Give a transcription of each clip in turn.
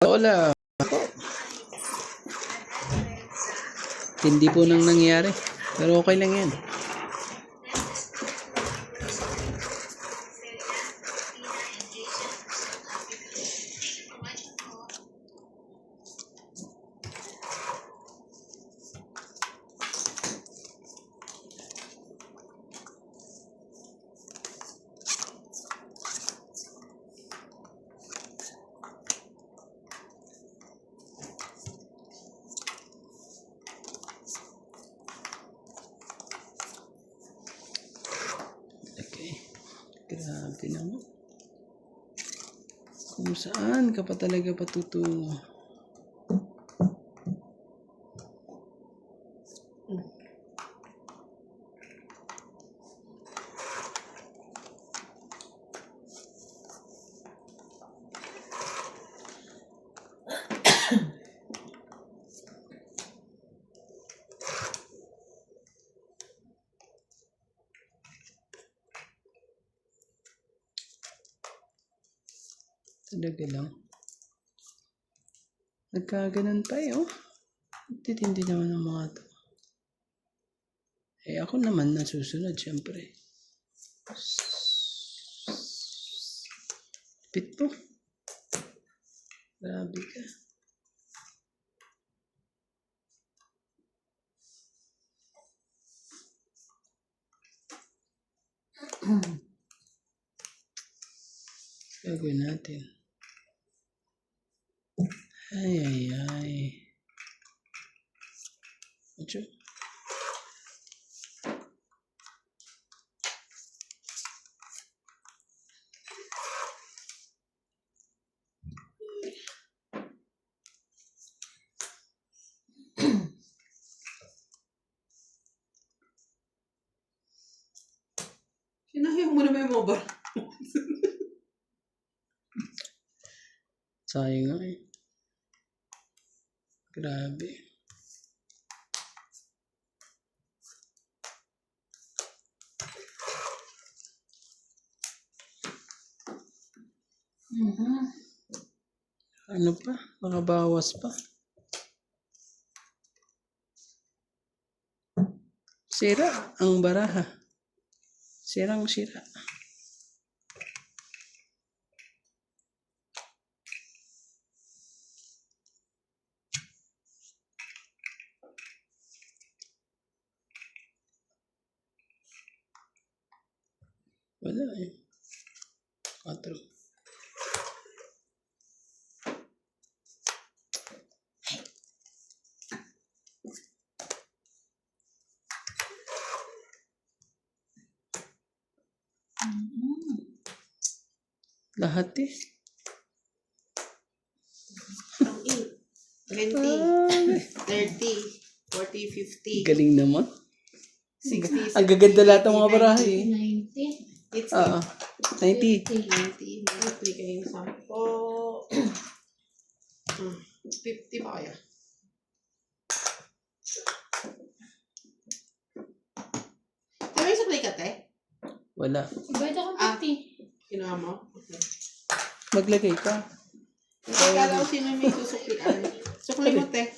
Hola. Hindi po nang nangyari. Pero okay lang yan. Grabe naman. Kung saan ka pa talaga patutungo. Talaga lang. Nagkaganon pa eh, oh. Titindi naman ang mga to. Eh, ako naman nasusunod, syempre. Pit po. Grabe ka. Gagawin natin. Ay. Ocho. Sinayang mo naman yung mobile. Sayang nga eh. Grabe. Ano pa? Makabawas pa. Sira ang baraha. Sirang-sira. Wala eh. 4. Lahat eh. 20, 30, 40, 50. Galing naman. 60, Ang gaganda lahat ng mga baraha eh. 90. It's 90. 90. Multiply kayo sa 50 pa kaya? May supply ka, te? Wala. Bayad ako 50. Kinuha mo? Okay. Maglagay ka. Kala ko sino may susuklian. Sukli mo, te.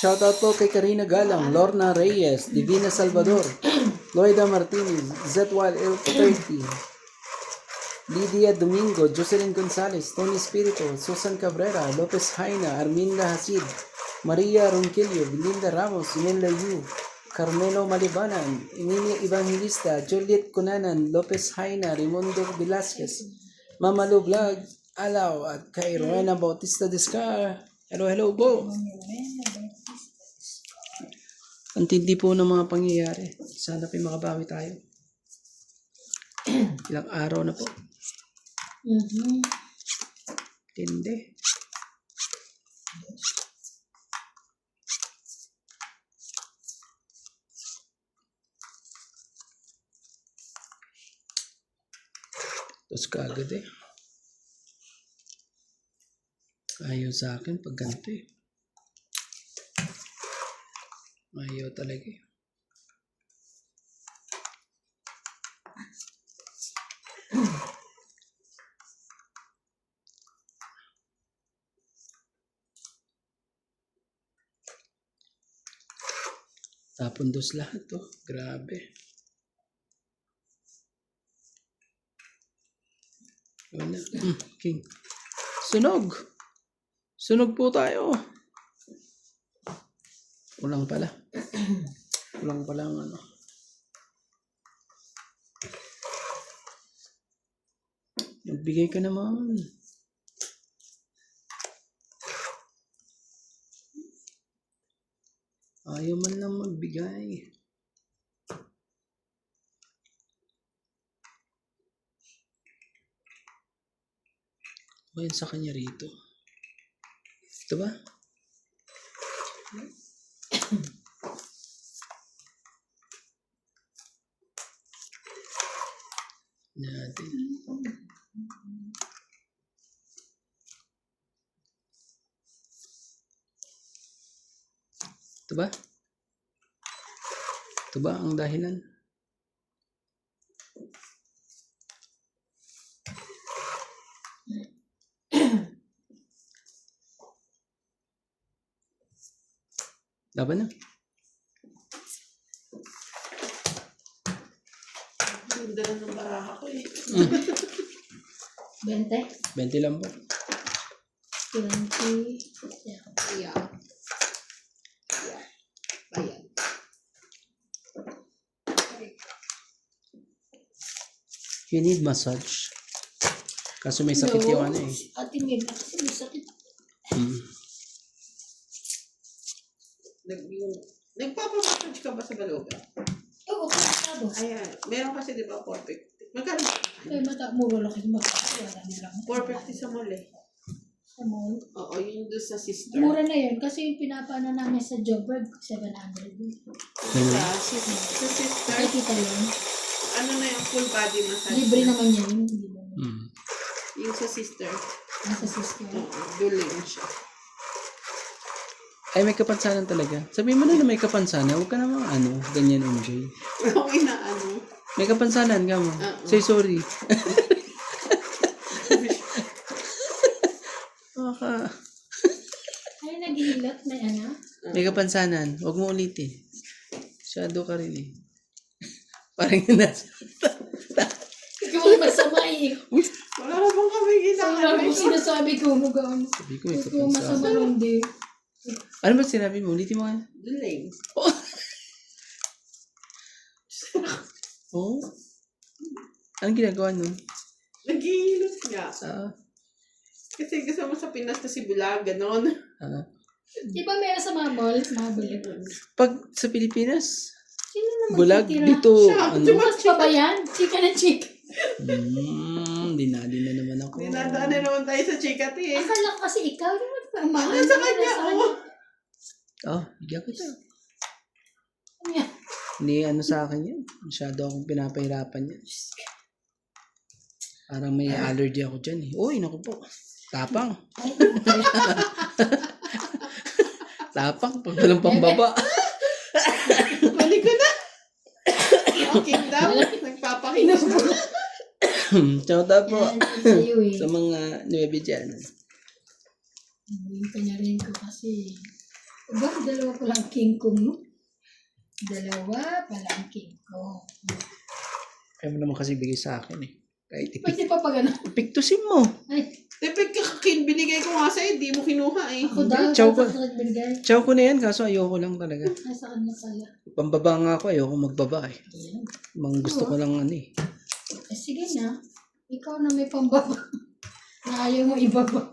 Shoutout po kay Karina Galang, Lorna Reyes, Divina Salvador, Loida Martinez, Zetwal L30, Lydia Domingo, Jocelyn Gonzalez, Tony Espiritu, Susan Cabrera, Lopez Haina, Arminda Hasid, Maria Ronquillo, Belinda Ramos, Imelda Yu, Carmelo Malibanan, Emilia Evangelista, Juliet Cunanan, Lopez Haina, Raimundo Velasquez, Mamalu Vlog, Alaw, at kay Rowena Bautista Descar. Hello po. Ang tindi po ng mga pangyayari. Sana po makabawi tayo. Ilang araw na po. Tindi. Tapos kaagad eh. Ayaw sa akin pag ganito eh. Ayaw talaga eh. Tapundos lahat oh. Grabe. Wala. King. Sunog. Sunog po tayo. Kulang pala. Kulang pala ang ano. Magbigay ka naman. Ayaw man lang magbigay. O yan sa kanya rito. Ito ba? Natin. Ito ba? Ito ba ang dahilan? Laban na. Ang dala ng baraha ko eh. 20. 20 lang po. 20. Ayan. Ayan. You need massage. Kaso may sakit yung ano eh. Ating ngayon na kasi may sakit. Nagpapamassage ka ba sa baluga? Oo, kasado. Ayan. Meron kasi di ba 450? Magkano? Kaya mura lang kasi magkakawala na lang. 450 sa mall eh. Sa mall. Oo, yun doon sa sister. Mura na yun kasi yung pinapano namin sa Joburg, 700. Sa sister, Kaya kita yun. ano na yung full body massage? Libre naman yan. Hindi naman. Yung sa sister. Nasa sister. Oo, duling siya. Ay, may kapansanan talaga. Sabihin mo na may kapansanan. Huwag ka namang ano, ganyan, MJ. Wala akong inaano. May kapansanan ka mo. Say sorry. Baka. Ay, naghihilot na ano. May kapansanan. Huwag mo ulitin. Shadow ka rin eh. Parang yun nasa. Ikaw ang masama eh. Wala ka bang kami Ang ginagawa? lalo ko sinasabi ko, mugaan. Sabi ko may Ikaw ang masama kapansanan. rin din. Ano ba sinabi mo? Ulitin mo nga. Duling. Oo. Anong ginagawa nun? Naghihilot nga. Ah, Kasi kasama sa Pinas na si Bulag, ganon. Di ba meron sa mga mall, mga bulag? pag sa Pilipinas, Sino naman bulag titira? dito, Siya, ano? Mas pa ba yan? Chika na chika. Dinali na naman ako. Dinadaan na naman tayo sa chikat eh. Akala ko kasi ikaw yung magpamahal. Sa kanya, oo. Oh, bigyan kita. Kanya. Hindi ano sa akin yan. Masyado akong pinapahirapan yan. Parang may allergy ako dyan eh. Uy, naku po. Tapang. Tapang. Pag walang pambaba. Balik ko na. Okay daw. Nagpapakinig na. Tsaka po. Yan, sa'yo eh. Sa mga nuebe dyan. Buhin ka na rin ko kasi. Ba, dalawa pa lang king kong, no? Dalawa pa lang king kong. Kaya mo naman kasi bigay sa akin eh. Kahit Pwede pa pag ano? ipiktusin mo. Ay, Tepek kakin, binigay ko nga sa'yo, di mo kinuha eh. ako daw. Chow ko. Sa binigay. Chow ko na yan, kaso ayoko lang talaga. Ay, sa kanya pala. Pambaba nga ako, ayoko magbaba eh. Ayan. Mang gusto ko lang ano eh. Eh, sige na. Ikaw na may pambaba. Na ayaw mo ibaba.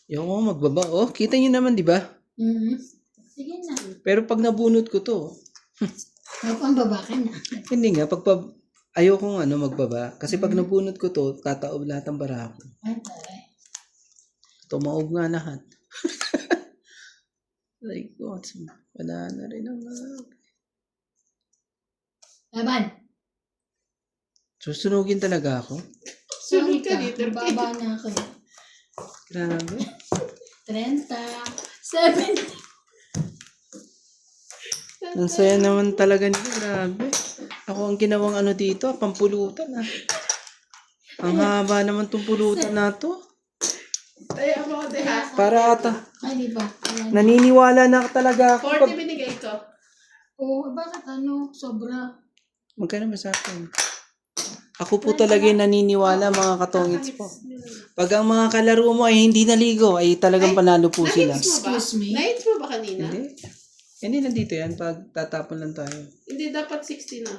Ayoko magbaba. Oh, kita nyo naman, di ba? Sige na. Pero pag nabunot ko to, May pambaba ka na. hindi nga, ayokong magbaba. Kasi pag nabunot ko to, tataob lahat ng bara ko. Ay, taray. Tumaob nga lahat. Like, what? Wala na rin ang Laban. susunugin talaga ako. Sorry Sunod ka. ka dito. Baba na ako. Grabe. 30. 70. Ang saya naman talaga nito. Grabe. Ako ang ginawang dito, pampulutan Ang haba naman tong pulutan na to. Tayo mo, deha. Para ata. Ay, di ba? Ayan. Naniniwala na talaga ako. 40 binigay ko. Oo, bakit sobra? Magkano ba sa akin? Ako po talaga yung naniniwala mga katongits po. Pag ang mga kalaro mo ay hindi naligo, ay talagang panalo po sila. Na-hits mo ba? Excuse me? Na-hits mo ba kanina? Hindi. Hindi nandito yan pag tatapon lang tayo. Hindi, dapat 60 na.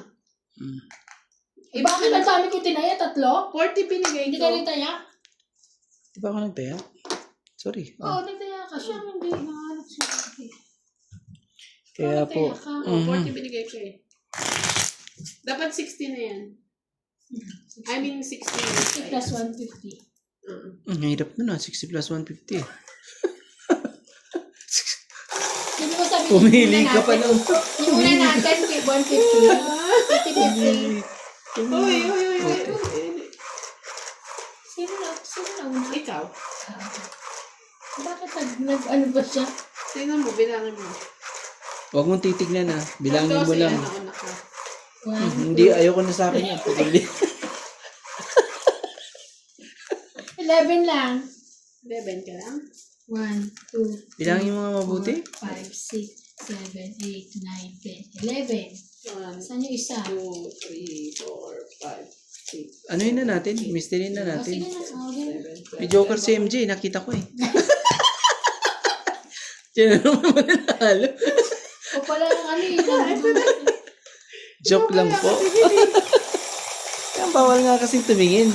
Eh, bakit ang dami ko tinaya? 3? 40 binigay Hindi ko. ka nagtaya? Di ba ako nagtaya? Sorry. Oo, nagtaya ka. Siya hindi. Nakahanap siya. Kaya po. Nagtaya ka. Oh, 40 binigay ko eh. Dapat 60 na yan. I mean 60 60 plus 150. Ang hirap nun 60 plus 150. Hindi mo sabi Pumili ka pa nung. yung una natin, 150. 50-50. Uy. Sino na una? Ikaw. Bakit ano ba siya? Tingnan mo, bilangin mo. Huwag mong titignan Bilangin mo lang. Ano ka. 1, Hindi, ayoko na sa akin yan. 11 lang. 11 ka lang? 1, 2, Bilangin mo nga mabuti. 5, 6, 7, 8, 9, 10, 11. 1, Saan yung isa? 2, 3, 4, 5, 6. Ano yun na natin? Mystery na O, sige natin. na. Okay. May Joker si MJ, nakita ko Diyan na naman mananalo. O pala ng Joke lang po. Kaya bawal nga kasi tumingin.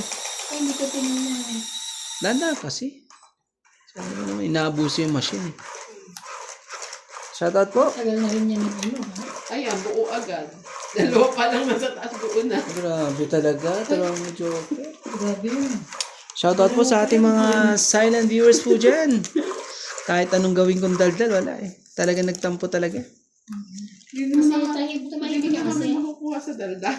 Ay, hindi ko tinignan. Danda kasi. Sabi mo naman, inaabuso yung machine. Shoutout po. Tagal na rin yan ha? Ayan, buo agad. Dalawa pa lang nasa taas, buo na. Grabe talaga. Talagang Joker. Grabe yun. Shoutout po sa ating mga silent viewers po dyan. Kahit anong gawin kong daldal, wala Talaga nagtampo talaga. Kasi tumahimik ka kasi. Makukuha sa dalda.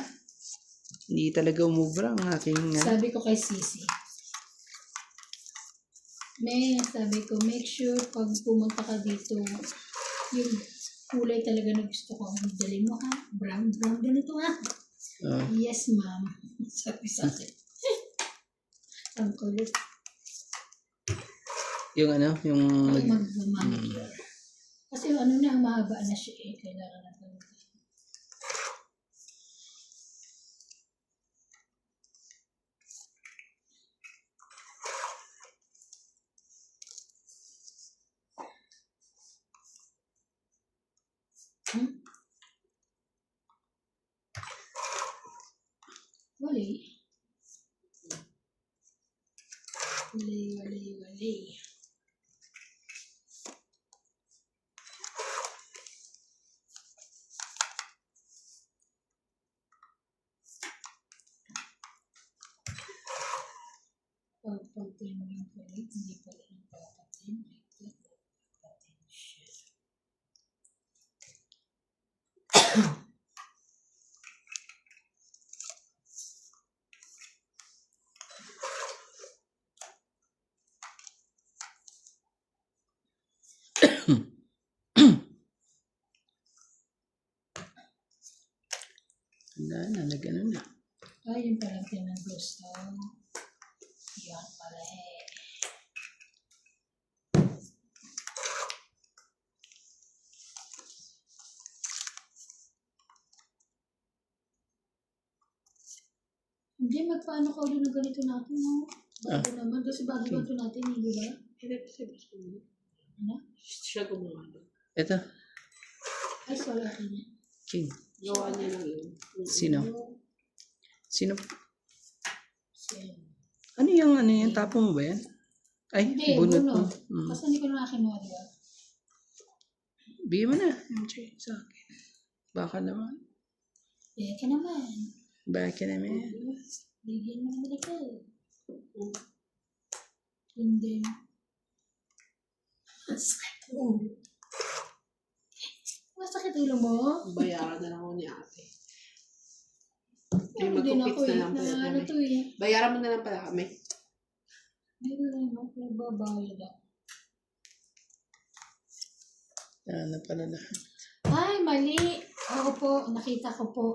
Hindi talaga umubra ang aking... Sabi ko kay Sisi. Sabi ko, make sure pag pumunta ka dito, yung kulay talaga na gusto ko. Dali mo brown, ganito Yes, ma'am. Sabi sa akin. Ang kulit. Yung yung... Mag-manicure. Kasi mahaba na siya kailangan natin. Wali. Pagpagpagpag mo yung kulit, hindi pala yung papatin. Papatin siya. Nagano na. Yun pala gusto. Yan pala Hindi, magpaano ka ulit na ganito natin, no? Bago naman. Kasi bago ito natin, hindi ba? Ano? Siya gumawa. Ito. Ay, sorry akin niya. King. Gawa niya lang yun. Sino? Sino? Sino? Ano yung tapo mo ba yan? Ay, Hindi, bunot mo. bunot. Kasi hindi ko na nakinuha, di ba? Bigyan mo na. MJ, sa akin. Baka naman. Ka naman. Back in a minute. Bigyan mo naman ito. Hindi. Masakit ulo. Masakit ulo mo? Bayaran na lang ako ni ate. Ay, Hindi na ako magkupits na eh. lang pala Na ano kami. to eh. Bayaran mo na lang pala kami. Hindi na lang ako babayad ako. Ano pala lahat. Ay, mali. Ako po, nakita ko po.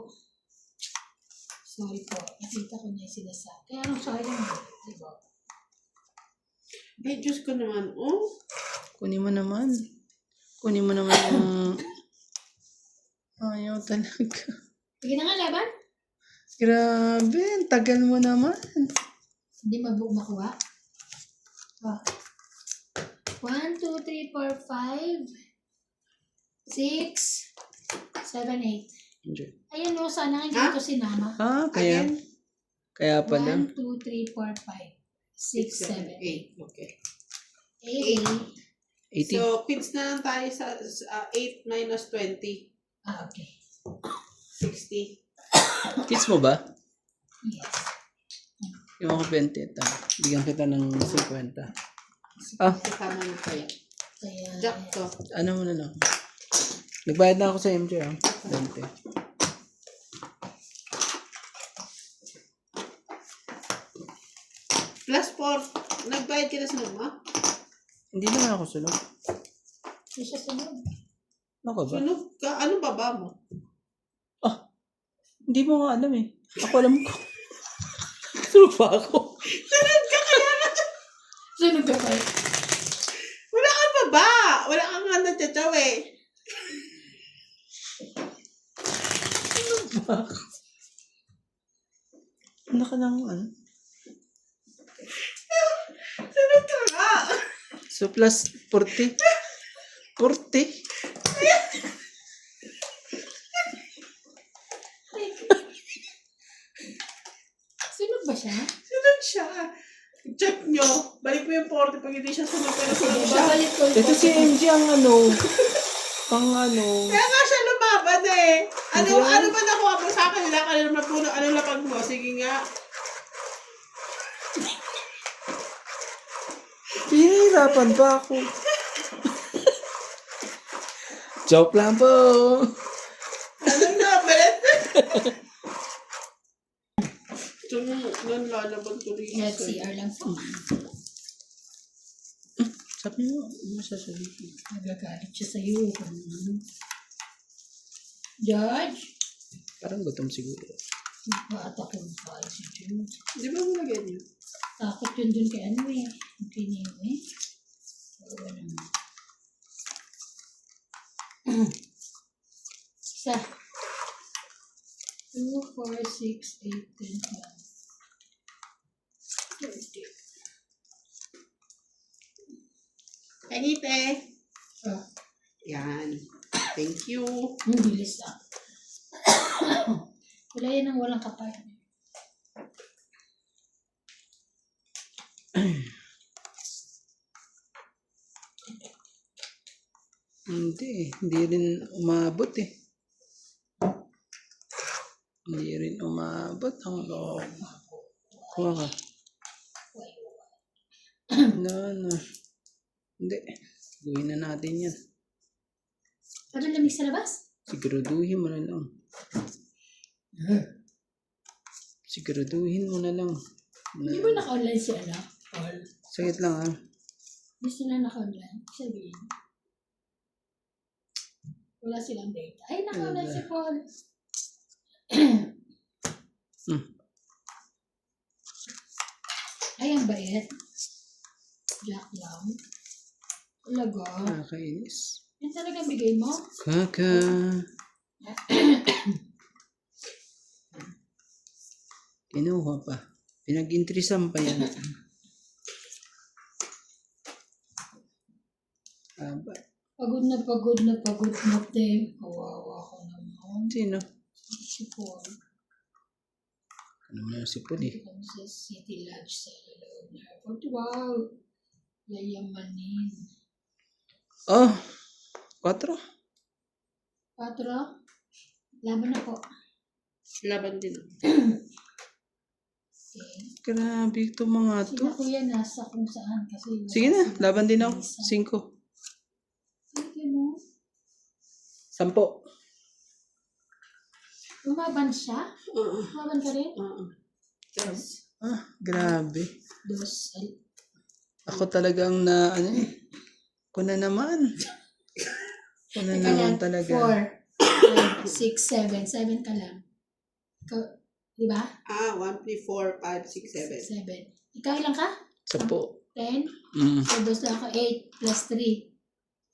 Sorry po. Nakita ko na yung sinasabi. Kaya anong sayang mo? Diba? Eh, Diyos ko naman. Oh, Kunin mo naman. Kunin mo naman yung... Ayaw talaga. Sige na nga, laban. Grabe, ang tagal mo naman. Hindi makuha. Oh. 1, 2, 3, 4, 5, 6, 7, 8. Enjoy. Ayan o, sana hindi Ha? ito sinama. Ah, kaya... again. Kaya pala. 1, 2, 3, 4, 5, 6, 7, 8. 8. Okay. 8. 80. So, kids na lang tayo sa 8 minus 20. Ah, okay. 60. Kids mo ba? Yes. Yung ako 20. Bigyan kita ng 50. Ah, Kasama na kaya. Kaya, Jack to. ano mo na lang. Nagbayad na ako sa MJ, ah. 20. Plus 4. Nagbayad ka na sa luma? Hindi naman ako sunod. hindi siya sunod. Ako ba? Sunog ka. Ano baba mo? Ah, hindi mo nga alam eh. Ako alam ko. Sunod pa ako. Sunod ka pa. Wala kang baba. Wala kang nga natataw eh. Ano ka lang, ano? Sunog ka nga. So, plus 40. 40? Sunod ba siya? Sunog siya. Check nyo. Balik mo yung 40 pag hindi siya sunog pero sunog siya. Babalik ko. Ito si MJ ang ano. Ang ano. Kaya nga siya lumaban eh. Ano, Hindi. ano ba nakuha mo sa akin? Wala ka na naman puno. Ano lapag mo? Sige nga. Pinahirapan pa ako. Joke lang po. Ano na? Balit. So, nun lalaban ko rin. Let's see, lang po. Sabi mo, ano sasabihin? Nagagalit siya sa'yo. George? Parang gutom siguro. Bata ko ba si George? Di ba mo lagyan yun? Takot yun dun kay ano eh. Kay Neo eh. Wala naman. Isa. 2, 4, 6, 8, 10, 12. 30. Kanite. Oh, Yan. Thank you. ang bilis lang. Wala yan ang walang kapal. Hindi rin umabot eh. Hindi rin umabot ang loob. Kuha ka. No. Hindi. Gawin na natin yan. Parang lamig sa labas. Siguraduhin mo na lang. Siguraduhin mo na lang. Hindi ba naka-online si Ala? Paul? Sagit lang ah. Gusto na naka-online. Sabihin. Wala silang data. Ay, naka-online si Paul. Ay, ang bait. Jack lang. Talaga. Nakakainis. Yan talagang bigay mo? Kaka. Kinuha pa. Pinag-intrisan pa yan. Aba. Pagod na, te. Kawawa ko naman. Sino? Si Paul. Ano mo yung sipon eh? Dito kami sa City Lodge sa loob na airport. Wow! Yayamanin. Oh! 4? 4. Laban na po. Laban din. Okay. Grabe itong mga to. Sila kuya nasa kung saan kasi. Sige na, laban din ako. 5. Sige mo. 10. Umaban siya? Oo. Umaban ka rin? Oo. Yes. Grabe. Dos. Ako talagang na, ano eh. Ako na naman. Ako na naman talaga. 4, 5, 6, 7. 7 ka lang. Di ba? 1, 3, 4, 5, 6, 7. 7. Ikaw ilang ka? 10. 10? Mm. So, dos lang ako. 8 plus 3.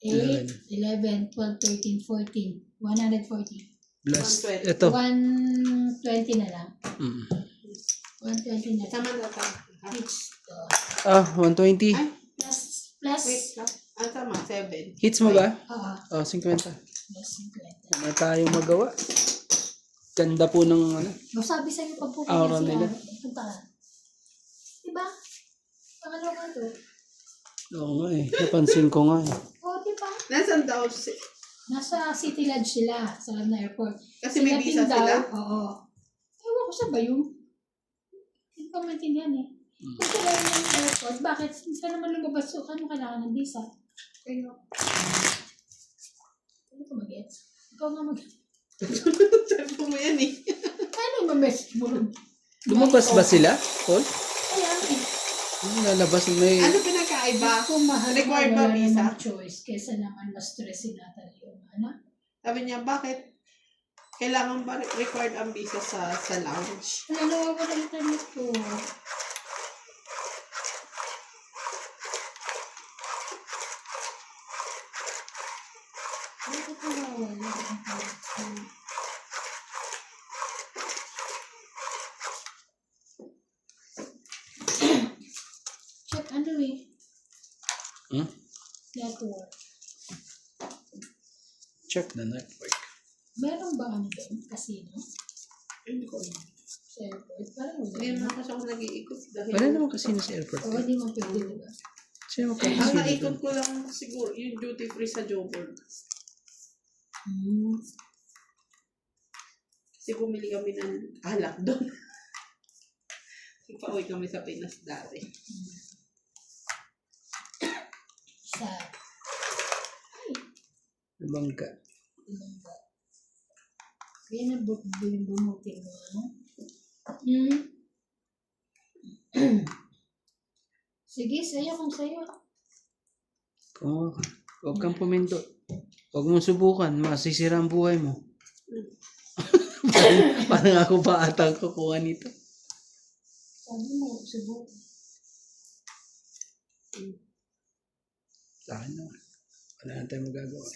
8, 11, 12, 13, 14. 140. Blast. 120. Ito. 120 na lang. Mm. 120 na lang. Tama na ta. Hits. 120. Ay, Plus. wait lang. Tama, 7. Hits mo ba? Oo. 50. Plus 50. Wala tayong magawa. Ganda po ng ano. Sabi sa'yo pag pupunta Aura nila. punta ka. Diba? Pangalawa to. Oo nga eh. Napansin ko nga eh. Oo, diba? Nasaan daw? Nasa City Lodge sila sa na airport. Kasi may visa Daw, sila? oo. Ewan ko sa ba yun? Hindi ko maintindihan eh. Kung sila yung airport, bakit? Hindi ka naman lumabas. So, ano kailangan ng visa? Kaya, ano ko mag-gets? Ikaw nga mag-gets. Sabi mo yan eh. Ano yung message mo? Lumabas ba sila, Paul? Kaya, Lalabas may... Ano pinakaiba? kung mahal Required na ba wala visa? namang choice kesa naman ma-stress si Natalie yung ano? Sabi niya, bakit? Kailangan ba required ang visa sa lounge? Ano ba ng internet ko? Bakit nawawala ang internet ko? Check ano eh? Hmm? Network. Check the network. Meron ba ano doon? Casino? Hindi ko alam. Sa airport? Parang wala. Hindi naman kasi ako nag-iikot. Dahil Wala naman kasi sa airport. Oo, di mo pwede diba? Sino ang magkakasino naikot doon? ko lang siguro yung duty free sa Joburg. Hmm. Kasi bumili kami ng alak doon. Pauwi kami sa Pinas dati. Sa Bangka. ibang ba? Kaya na bumuti mo, ano? Hmm. Sige, sa'yo kung sa'yo. Oo. Huwag kang pumindot. Huwag mong subukan. Masisira ang buhay mo. parang ako pa atang kukuha nito. Sabi mo, subukan. Sa akin naman. Wala na tayong magagawa.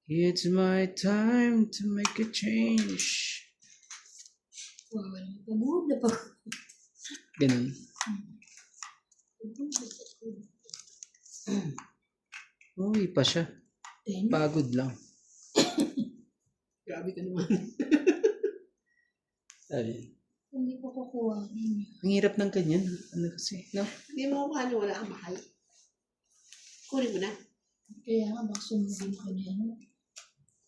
It's my time to make a change. Wawa naman. Pagod na pagod. Ganun. Pagod na pagod. Uwi pa siya. Then, Pagod lang. Grabe ka naman. Sabi. hindi ko kukuha ninyo. Ang hirap ng ganyan. Ano kasi, no? Hindi mo paano wala kang mahal. Kunin mo na. Kaya nga, baka sumugin ako niya, ano?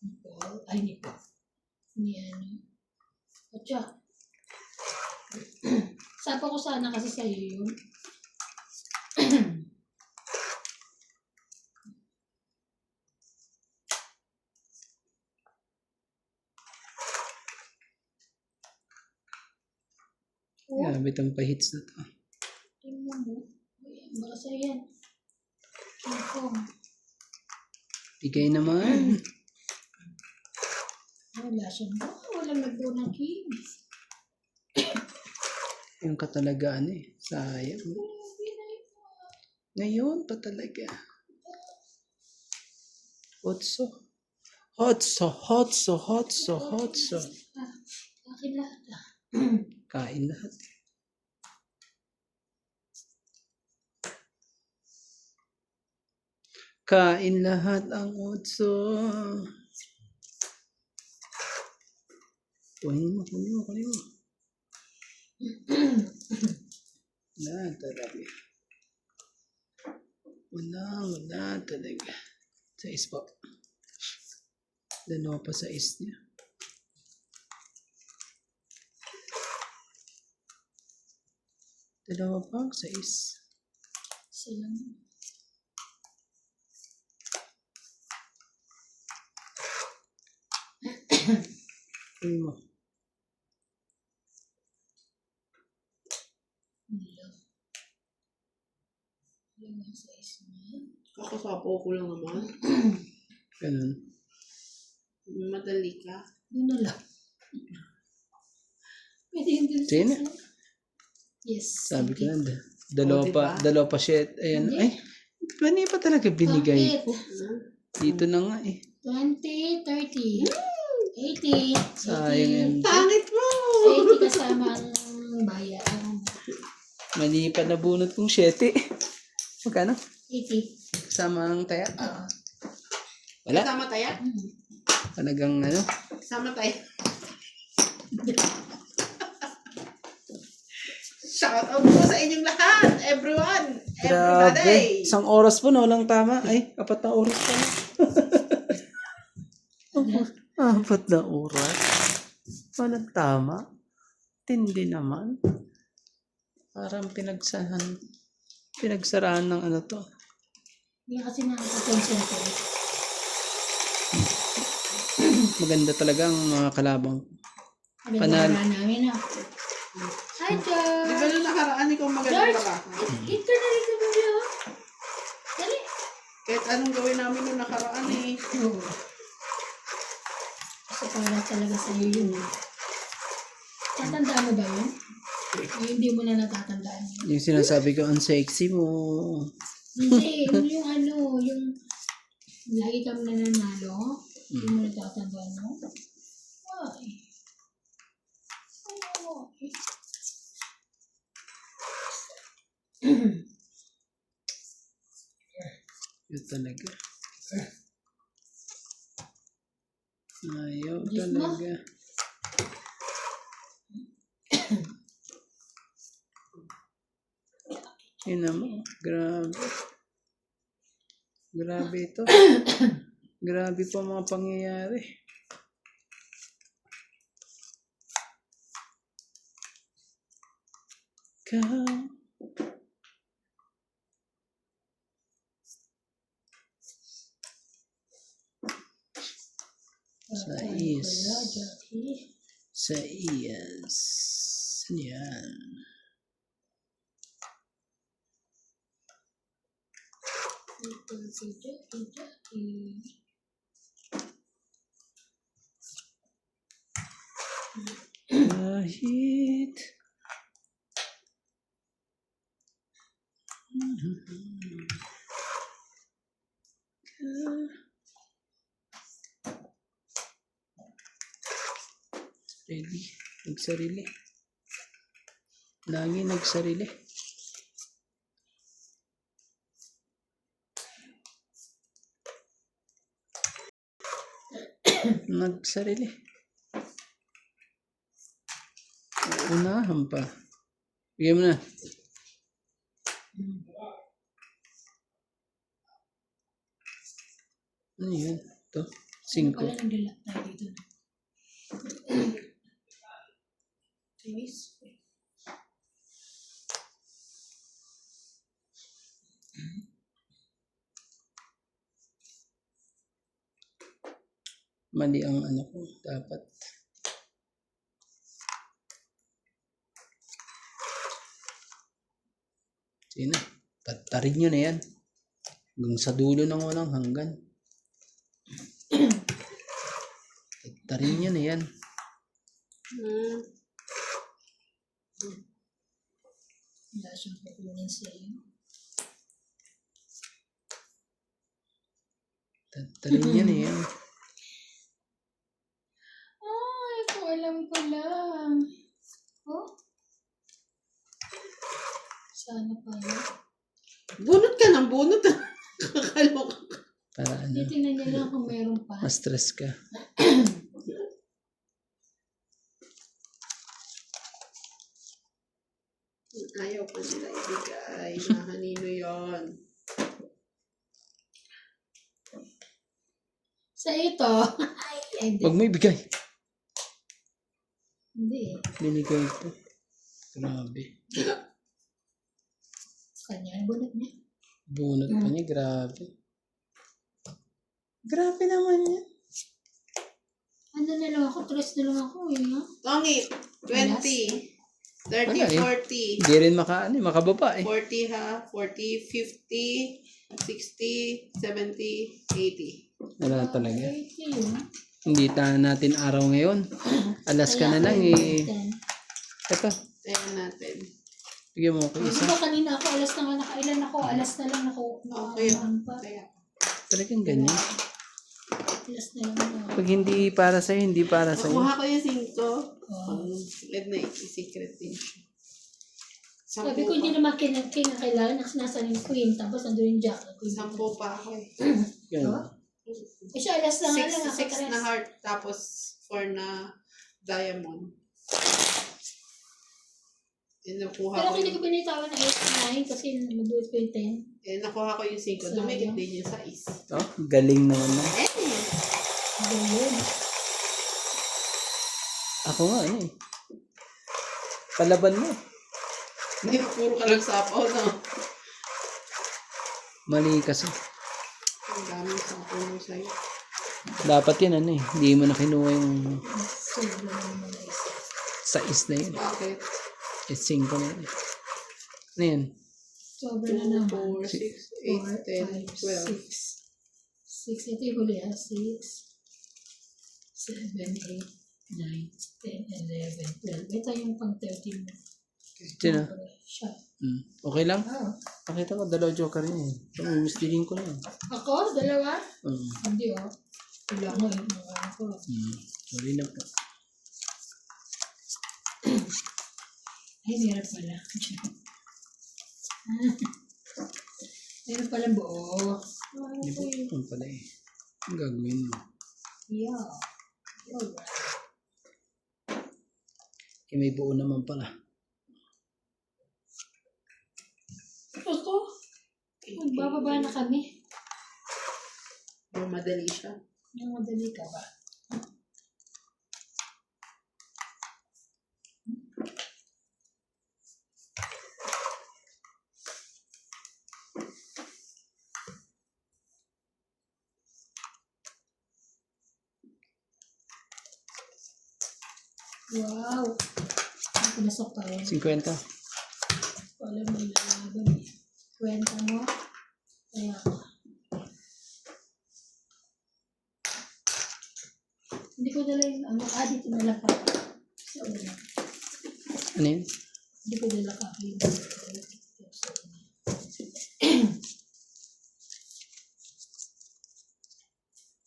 Ni Paul. Ay, ni Paul. Ni ano. At siya. Sapa ko sana kasi sa'yo yun. Oh, Yeah, bitang pa-hits na to. tingnan mo. Ayan, baka sa'yo yan. King Kong. Bigay naman. Wala siya. Walang nagdo ng king. Yung ka talaga, ano eh. Sayang. Ngayon pa talaga. Hotso. Hotso, hotso, hotso, hotso. Akin lahat ah. Kain lahat. Kain lahat ang hotso. Kunin mo, kunin mo, kunin mo. Wala talaga. Wala talaga. Sais po. Dalawa pa sais niya. Dalawa pa, sais. Sila na. Uy mo. Hello. Alam mo yung size niya. Kakasapo ko lang naman. Ganun. Madali ka. Yun na lang. Pwede yung dun Sino? Yes. Sabi ko thank you. na, dalawa Oh, pa, diba? dalawa pa shit. Ayan, Hindi. ay, mani pa talaga binigay Bakit? ko. Dito na nga eh. 20, 30, 80, Sayang 80, MJ. Pangit mo! 80 kasama ang bayan. Mali pa nabunot kong 7. Magkano? 80. Kasama ang taya. Oo. Wala. Kasama tayo? Talagang ano. Kasama tayo. Shout out po sa inyong lahat, everyone, Grabe. everybody. Isang oras po na walang tama. Ay, 4 na oras pa na. 4 na oras. Walang tama. Tindi naman. Parang pinagsarahan ng ano to. Hindi kasi nakaka-concentrate. Maganda talaga ang mga kalabang. Panalo namin ah. Hi, Di ba George! nung nakaraan ikaw maganda George! ka? Eat ka na rin sa bibig ah. Dali! Kahit anong gawin namin nung nakaraan eh. Oo. Kasi para talaga sa'yo yun eh. Tatandaan mo ba yun? Hindi mo na natatandaan yun. Yung sinasabi ko, ang sexy mo. Hindi, yung ano, yung lagi kami nananalo, hindi mo natatandaan mo. Why? Why? Yun talaga. Ayaw Diyos mo. talaga. Yun naman. Grabe. Grabe ito. Grabe po mga pangyayari. Ka. Sais. Wala, Jackie. Sais. Yan. Ito si Jackie. Kahit sarili. Nagsarili. Lagi nagsarili. Nagsarili. Unahan pa. Bigyan mo na. Ano yun? Ito. 5. Wala nang dilak tayo dito. Please. Mali ang ano ko. Dapat. Sino? Tatarin nyo na yan. Hanggang sa dulo ng walang hanggan. Tatarin nyo na yan. Wala siyang kukunin sa'yo. Tatarin nyo na yan. Ay, kung alam ko lang. Oh? Sana pala. Bunot ka ng bunot. Kakaloka. Para ano, Titignan niya lang kung meron pa. ma-stress ka. Ayaw pa nila ibigay. Nahanino yon. Sa ito. Ay, hindi. Huwag mo ibigay. Hindi. Binigay ko. Grabe. Kanya, bunot niya. Bunot pa niya, grabe. Grabe naman yan. Ano na lang ako? 3 na lang ako. Yun nga. Tongi, 20. 30, Wala eh. 40. Hindi rin makababa eh. 40 ha. 40, 50, 60, 70, 80. Wala talaga. Ay, yun. Hindi natin araw ngayon. Alas ka na lang eh. 10. Ito, Ayan natin. bigyan mo ako Di isa. ba kanina ako, alas na nga nakailan ako, alas na lang ako. Okay. Pa. Kaya, Talagang ganyan. Alas na lang ako. Pag hindi para sa'yo, hindi para sa'yo. makuha ko yung 5. Oh. Let na i-secret din siya. Sabi ko, hindi naman kinakailangan nasa yung queen, tapos nandun yung jack. 10 pa ako eh. Ganun. Eh siya, alas na nga lang ako. 6 na heart, tapos 4 na diamond. Nakuha Pero ko hindi ko yung, binitawan na 8 9 kasi mabuhat ko yung 10. nakuha ko yung 5. Dumikit din yung 6. Oh, galing naman na. Ganyan. Ako nga eh. Palaban mo. Hindi, puro ka lang sapaw, no? Mali kasi. Ang daming sapaw mo sa'yo. Dapat yan ano eh. Hindi mo na kinuha yung Sobra naman na isa. sais na yun. Bakit? Eh, 5 na yun. Ano yan? Sobra 2, na naman. 4, 6, 8, 10, 12. 6. Ito yung huli ha. 6, 7, 8, 9, 10, 11, 12. Ito yung pang 13 mo. Sino? Shot. Okay lang? Oh. Pakita ko, 2 joker yun eh. Misleading ko na yun. Ako? Dalawa? Mm. Hindi oh. Wala mo yung mga ako. Sorry na po. Ay, meron pala. Meron pala buo. Hindi po yun pala eh. Ang gagawin mo. Yeah. Eh, may buo naman pala. Ito. Magbababa na kami. Madali siya. Yung madali ka ba? Wow. Ang pinasok pa rin. 50. Wala mo lalaban eh. Kwenta mo. Kaya ka. Hindi ko dala yung ano. Dito na lang pa. Sa una. Ano yun? Hindi ko dala ka. Yung sa una.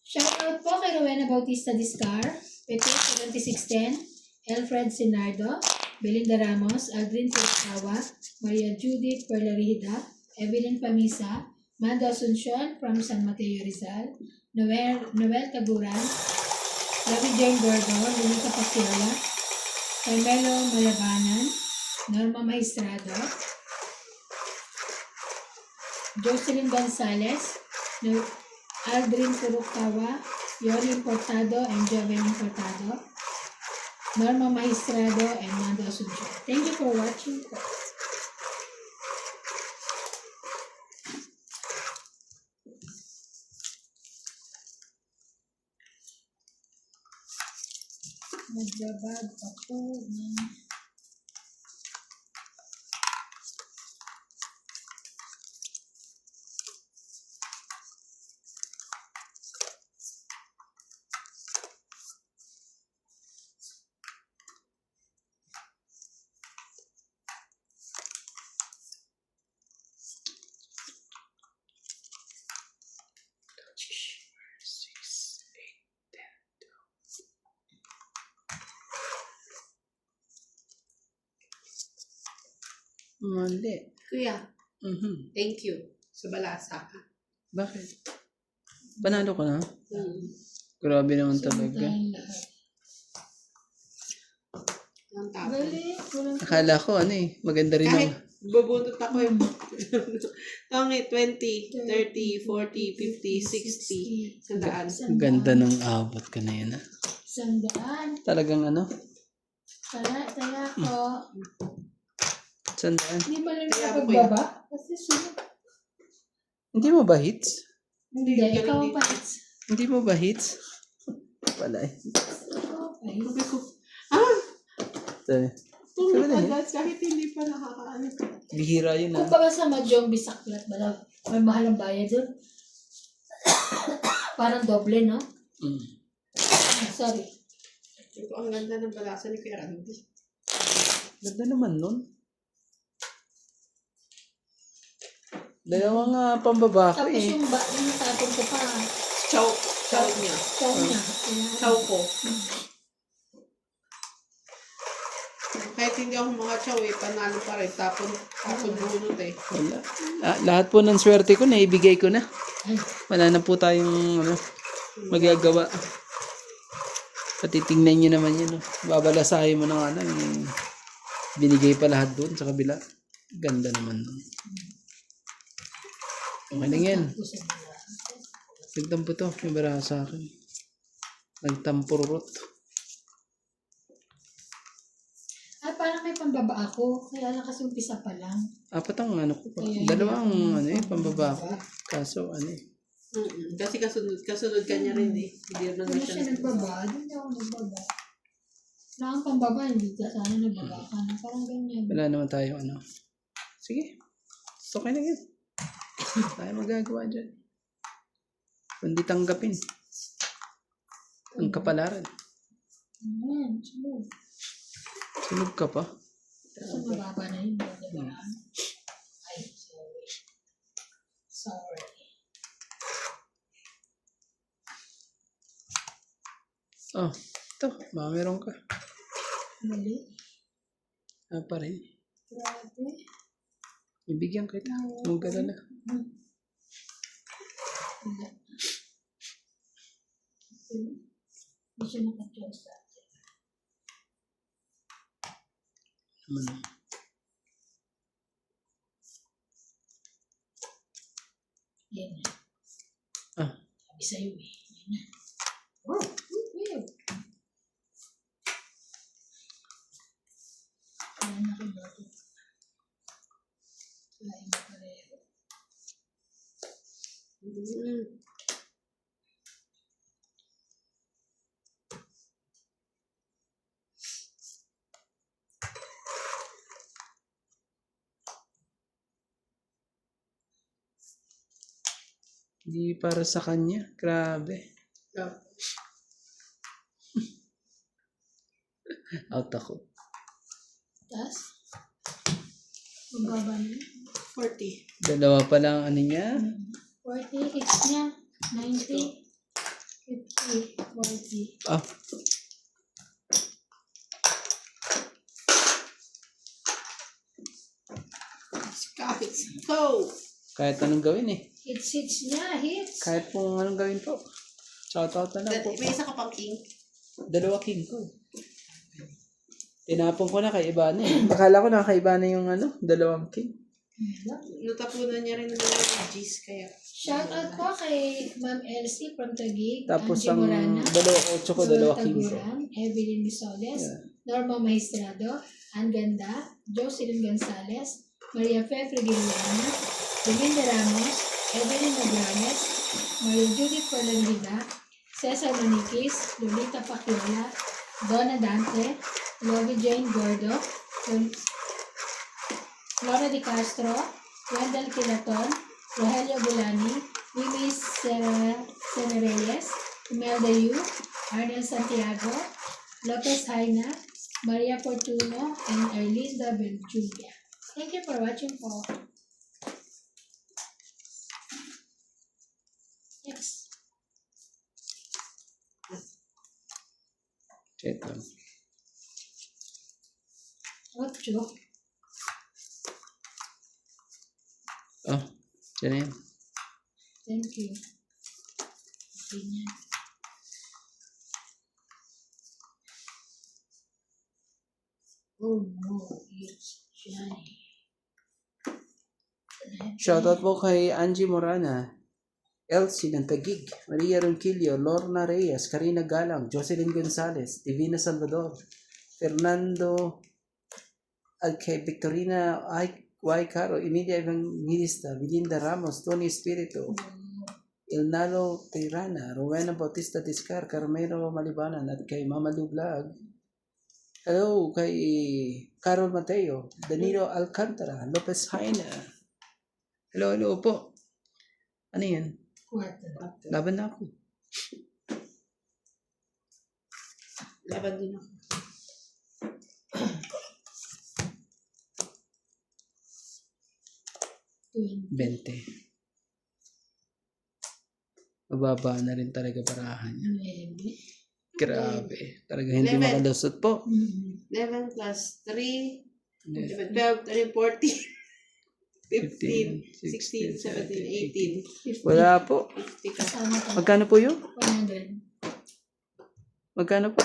Shoutout po kay Rowena Bautista Discar, Pepe 7610, Elfred Sinardo, Belinda Ramos, Aldrin Portawa, Maria Judith Perlarida, Evelyn Pamisa, Mando Asuncion from San Mateo Rizal, Noel Taburan, Ravi Jane Gordon, Lunica Paciola, Carmelo Malabanan, Norma Maestrado, Jocelyn Gonzalez, Aldrin Purukawa, Yoli Portado, and Jovelyn Portado, Norma Maestrado, and Mando Asuncion. Thank you for watching. Nagbabag ako ng Mali. Kuya, Mhm. thank you sa balasa. Bakit? Panalo ka na? Hmm. Grabe naman talaga. tayong lahat. Ang tapos. Galing. Walang Akala ko ano eh, maganda rin Kahit ang... Bubunot ako eh. Tangi, 20, 30, 40, 50, 60, 100. Ang ganda ng abot ka na yun, ha? 100. Talagang ano? Taya ko. 100. Hindi ba lang Kaya nakapagbaba? Kasi sunod. Hindi mo ba hits? Hindi, ganun ikaw dito. pa. Hindi mo ba hits? Wala eh. Ikaw pa. Sabi ko, ah! Sabi, Tumit Sabi na agad kahit hindi pa nakakaano. bihira yun, Kung ha? baga sa Mahjong Bisaklat, may mahal ang bayad doon. Parang doble, no? Mm. Sorry. Sabi ko, ang ganda ng balasa ni Kuya Randy. Ganda naman nun. Dalawang pambabako Tapos eh. yung natapon ko pa. Chow. Chow niya. Chow niya. Kaya, Chow ko. Kahit hindi ako mga chow eh, panalo pa rin. Tapon bunot eh. Wala. Lahat po ng swerte ko, naibigay ko na. ay, Wala na po tayong magagawa. Patitingnan nyo naman yun. Babalasahin mo na nga lang. Binigay pa lahat doon sa kabila. Ganda naman. Okay lang yan. gusto nila. Nagtampo to. May baraha sa akin. Nagtampurot. Parang may pambaba ako. Kaya lang kasi umpisa pa lang. Apat ang ano ko pa. Kaya Dalawang pambaba ko. Kaso Kasi kasunod ka niya rin eh. Hindi rin Kung naman na siya siya nagbaba, hindi ako nagbaba. Wala kang pambaba, hindi ka sana nagbaba ka na. Parang ganyan. wala naman tayo Sige. Okay na yan. Tayo magagawa dyan. Kundi tanggapin. Ang kapalaran. Ayan, smooth. Sunog ka pa. So, mababa na yun. Diba? Ay, sorry. Sorry. Oh, ito. Baka meron ka. Mali. Pa rin. Grabe. Ibigyan kita. Huwag ka na. Wala. Hindi siya naka-choose sa atin. Naman. Yan na. Ah. Sabi sa'yo eh. Yan na. Oh, weird. Yan na ko ba ito? Lain na pareho. Hindi para sa kanya. Grabe. Out ako. Tapos, magbaba na. 40. Dalawa pa lang ano niya. 40, hits niya. 90, 50, 40. Ah. Kahit go! Kahit anong gawin eh. Hits niya, hits. Kahit kung anong gawin po. Shoutout na lang po. May isa ka pang king. Dalawa king ko. Tinapon ko na kay Ibana eh. Akala ko na kay Ibana yung dalawang king. Natapunan niya rin ng mga G's kaya. Shout out po kay Ma'am Elsie from Taguig, Tapos Angie ang Morana, dalawa otso ko, dalawa king ko. Taguran, Evelyn Misoles, Yeah. Norma Maestrado, Ann Ganda, Jocelyn Gonzalez, Maria Fe Frigiliana, Belinda Ramos, Evelyn Noglanes, Maria Judith Palandina, Cesar Maniquis, Lolita Paciola, Donna Dante, Lovi Jane Gordo, Flora Di Castro, Wendell Kilaton, Rogelio Bulani, Mimi Senereyes, Imelda Yu, Arnel Santiago, Lopez Haina, Maria Fortuno, and Erlinda Benjulia. Thank you for watching po. Next. Ito. 8. Oh, dyan na yan. Thank you. Okay niya. Oh no, it's Johnny. Shoutout po kay Angie Morana, Elsie ng Taguig, Maria Ronquillo, Lorna Reyes, Karina Galang, Jocelyn Gonzalez, Divina Salvador, Fernando kay Victorina Y. Caro, Emilia Evangelista, Belinda Ramos, Tony Espiritu, Ilnalo Tirana, Rowena Bautista Tiscar, Carmelo Malibanan, at kay Mama Lu Vlog. Hello kay Carol Mateo, Danilo Alcantara, Lopez Haina. Hello po. Ano yan? 4. Laban na ako. Laban din ako. Twin. 20. Mababa na rin talaga parahan niya. 9. Grabe. Talaga hindi 11. makalusot po. 11 plus 3, 12, 13, 14, 15, 16, 17, 18. Wala po. 50 ka. Kasama ka. Magkano po yun? 100. Magkano po?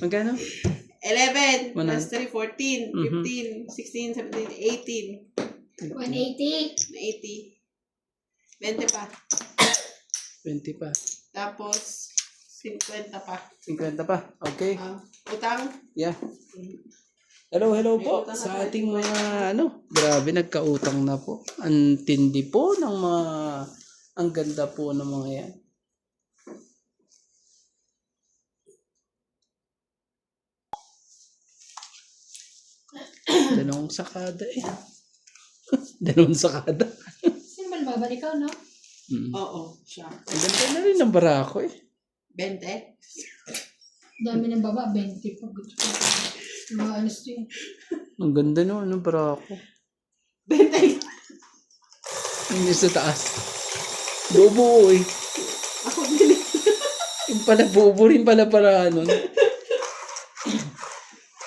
Magkano? 11 plus 100. 3, 14, 15, 16, 17, 18. 180. 80. 20 pa. 20 pa. Tapos, 50 pa. 50 pa. Okay. Utang. Yeah. Hello po sa ating mga grabe nagkautang na po. Ang tindi po ng mga, ang ganda po ng mga yan. Dalawang sakada eh. Dalawang sakada. Sino ba lumabal ikaw, no? Oo, siya. Ang ganda na rin ng barako eh. 20. Dami ng baba, 20 pa. Mga anos yun. Ang ganda no, ng barako. 20. Yung sa taas. Bobo eh. Ako din. Yung pala bobo rin pala para nun.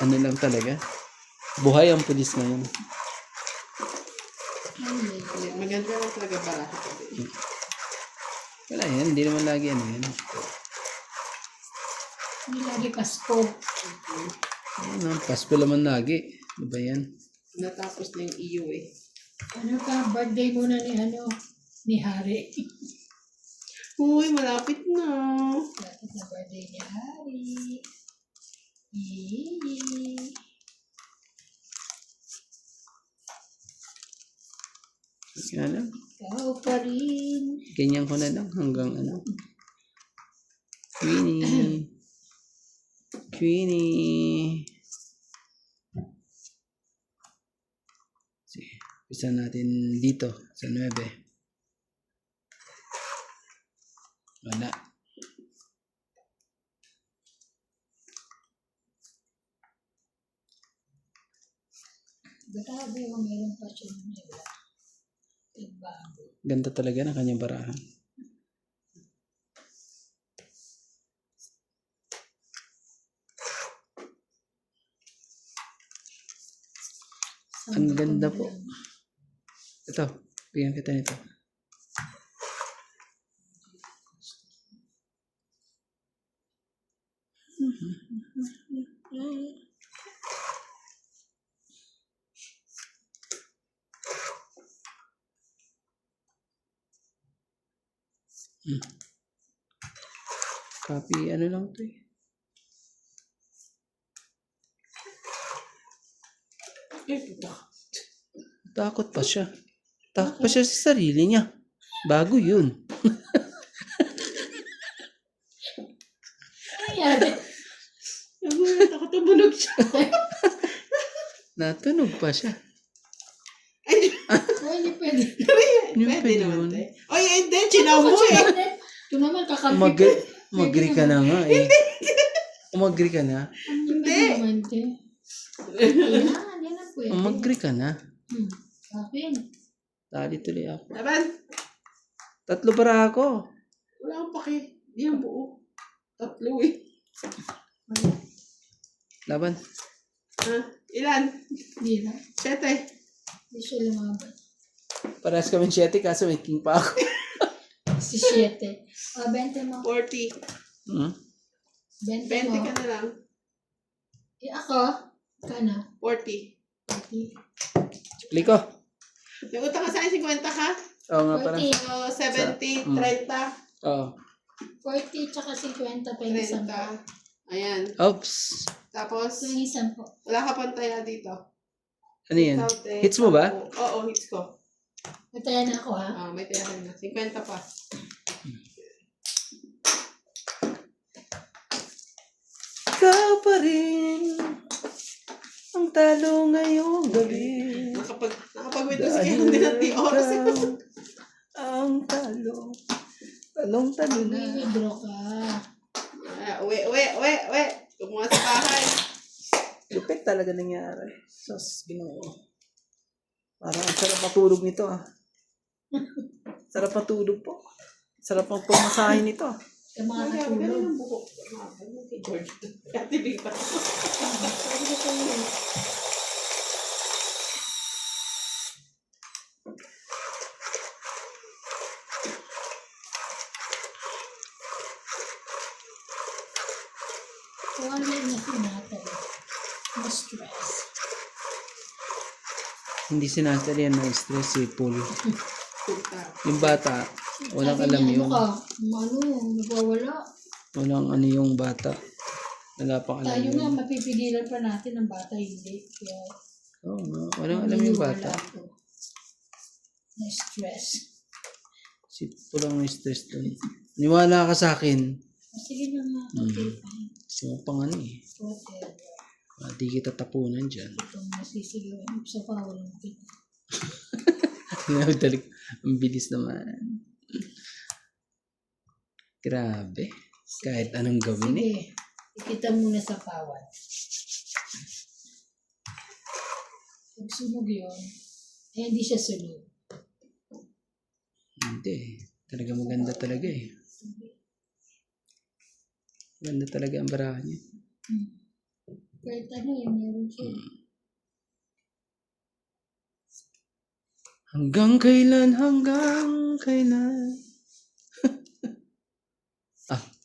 Ano lang talaga. Buhay ang pulis ngayon. Maganda lang talaga para. Wala yan, hindi naman lagi ano yan. Hindi lagi Pasko. Ano, Pasko naman lagi. Ano ba yan? Natapos na yung iyo eh. Ano ka, birthday mo na ni Hari. Uy, malapit na. Lapit na birthday ni Hari. Yee. Ano? Ikaw pa rin. Ganyan ko na lang hanggang ano. Queenie. Queenie. Sige, bisa natin dito sa 9. Wala. Grabe yung meron pa siya nila. Bago. Ganda talaga ng kanyang barahan. Ang ganda po. Ito, bigyan kita nito. Copy, ano lang to eh. Takot pa siya. Takot pa siya sa sarili niya. Bago yun. Ano nangyari? Nagulat ako, tumunog siya. Natunog pa siya. Ay, Ay, hindi pwede. Yung pwede pwede naman yun. tayo. Oy, hindi, chinaw mo eh. Ito naman, kakampi ko. Umagri ka na nga eh. Umagri ka na. Hindi. Naman, te. Yan, yan ang pwede. Umagri ka na. Akin. Tali tuloy ako. Laban. 3 para ako. Wala akong paki. Hindi ang buo. 3 eh. Laban. Ha? Ilan? Hindi na. 7. Hindi siya lumaban. Parehas kami 7 kaso may king pa ako. Si 7. 20 mo. 40. 20 20 mo. ka na lang. Eh ako, kana. 40. 40. Liko. May utang ka sa akin, 50 ka? Oo nga pala. 40. So, 70, 30, Oo. 40 tsaka 50 pa yung isang 30. Ayan. Oops. Tapos, yung isang po. wala ka pang taya dito. Ano yan? Saute, Hits mo ba? Oo, hits ko. Mataya na ako ha. Ah, may taya na. 50 pa. Ikaw pa rin ang talo ngayong gabi. Nakapag-witness kayo ng dinati oras. ikaw ang talo. Talong-talo na. Withdraw ka. Uwi. Kumuha sa bahay. Lupit talaga nangyari. Sus, Ginoo. Parang ang sarap matulog nito ah. Sarap matulog po. Sarap ang pumasahin nito. Sa mga Galing katulog. ang buhok. Ano kay George? Kati big pa. Kung ano yung nasinatay. Ma-stress. Hindi sinasali yan na stress si Paul. Punta. Yung bata, walang Sabi alam niya, yun. nagwawala. Walang ano yung bata. Wala pang alam Tayo yun. nga, mapipigilan pa natin ang bata, hindi. Kaya, Oo nga, walang alam yung bata. Na-stress. Si Paul ang may stress dun. Niwala ka sa akin. Sige na nga, okay, fine. Gusto mo pang ano eh. Whatever. Di kita tapunan dyan. Itong nasisigawan sa pawal ng kita. Nagdalik. Ang bilis naman. Grabe. Kahit anong gawin eh. Sige, ikita muna sa pawal. Pag sunog yun, hindi siya sunog. Hindi. Talaga maganda talaga eh. Maganda talaga ang barahan niya. Kahit ano yun, meron siya. Hanggang kailan?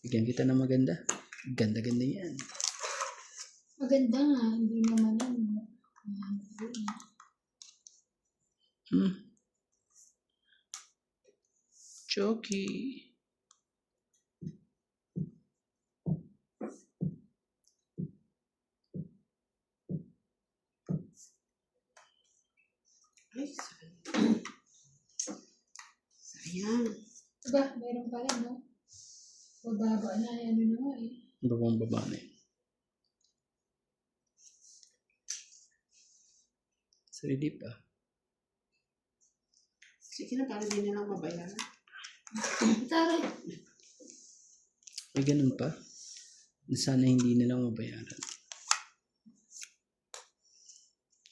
Bigyan kita ng maganda. Ganda-ganda yan. Maganda nga, hindi naman ano. Choki. Ay, sayang. Diba, meron pa rin, no? Mababa na, ano na nga eh. Babang baba na yun. Sa relief ah. Sige na, para di nilang mabayaran. Taray. May ganun pa. Sana hindi nilang mabayaran.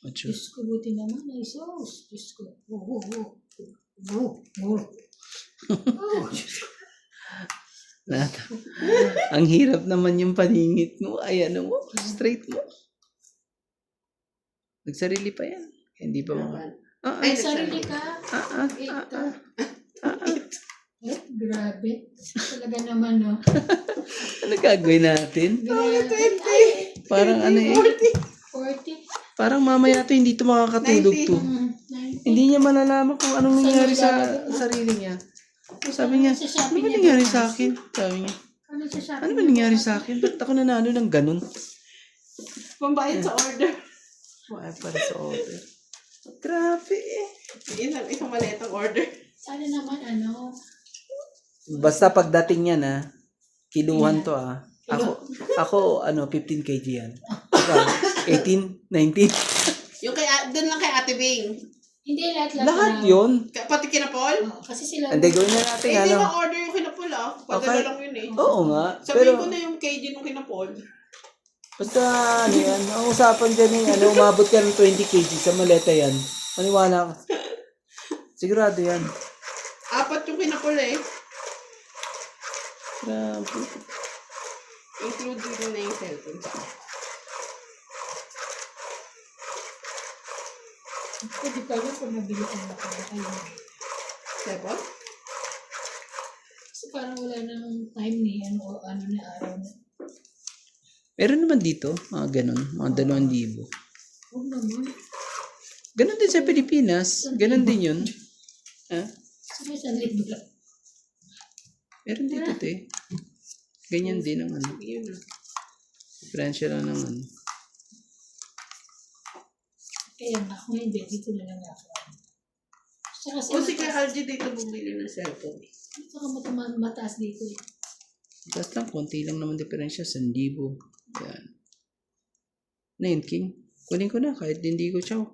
Ocho. Diyos ko, buti naman ay sauce. Diyos ko. Lahat. Ang hirap naman yung paningit mo. Ay, ano mo? Straight mo. Nagsarili pa yan. Hindi pa mga... Ay, sarili ka. Grabe. Talaga naman, no? Ano gagawin natin? Grabe. Ay, Parang ano eh. 40. Parang mamaya to hindi to makakatulog to. 90. Hindi niya malalaman kung anong nangyari sa sarili niya. Sabi niya, ano ba nangyari sa akin? Sabi niya, Ano sa shopping? ano ba nangyari sa akin? Ba't ako nanalo ng ganun? Pambayad sa order. Wala para sa order. Grabe eh. Isang maliit ang order. Sana naman, ano, Basta pagdating niya na, kiluhan to ah. Ako 15 kg yan. Ikaw, 18, 19. Yung doon lang kay Ate Bing. hindi lahat-lahat. Lahat na- yun. Pati kina Paul. Oo, kasi sila, Hindi, gawin na natin Hindi ano. na order yung kina Paul ah. Padala Okay. lang yun eh. Oo nga. Sabihin Pero, ko na yung KG nung kina Paul. basta ano yan, ang usapan dyan yung umabot ka ng 20 kg sa maleta yan. Maniwala ka. Sigurado yan. 4 yung kina Paul eh. Grabe. Including na yung cellphone sa hindi ko alam kung nabili ko na kayo. cellphone? Kasi parang wala nang time ni, ano na araw na. Meron naman dito, mga ganun, mga 2,000. Huwag naman. Ganon din sa Pilipinas. Ganon din yun. Ha? Sige, 1,000 lang. Meron dito, te. Ganyan din ang ano. Yun na. Diferensya lang ng ano. Kaya nga, kung hindi, dito na lang ako. Saka O si Kuya RJ dito bumili ng cellphone. Saka mataas dito eh. Tapos lang, konti lang naman diferensya. 1,000. Yan. Na yun, King. Kunin ko na kahit hindi ko chow.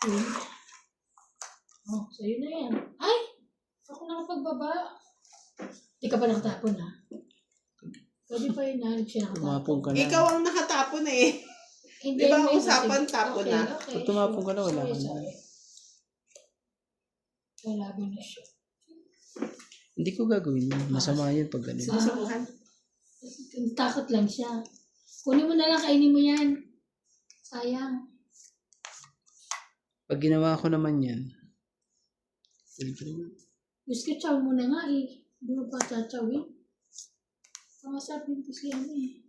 Ayun. Oh, sa'yo na yan. Ay! Ako nakapagbaba. Hindi ka pa nakatapon ha. Pwede pa yun na, siya nakatapon. Tumapong ka na. Ikaw ang nakatapon eh. Hindi, Di ba may usapan nasib- tapon okay, na? Okay, Pag tumapon ka na, wala sorry, ka na. sorry. Kalaban na siya. Hindi ko gagawin yun. Masama yun pag ganun. Susubukan. Takot lang siya. Kunin mo na lang, kainin mo yan. Sayang. Pag ginawa ko naman yan, siyempre, Gusto ko chow mo na nga eh. Hindi mo pa chachawin. Pangasap din kasi ano eh.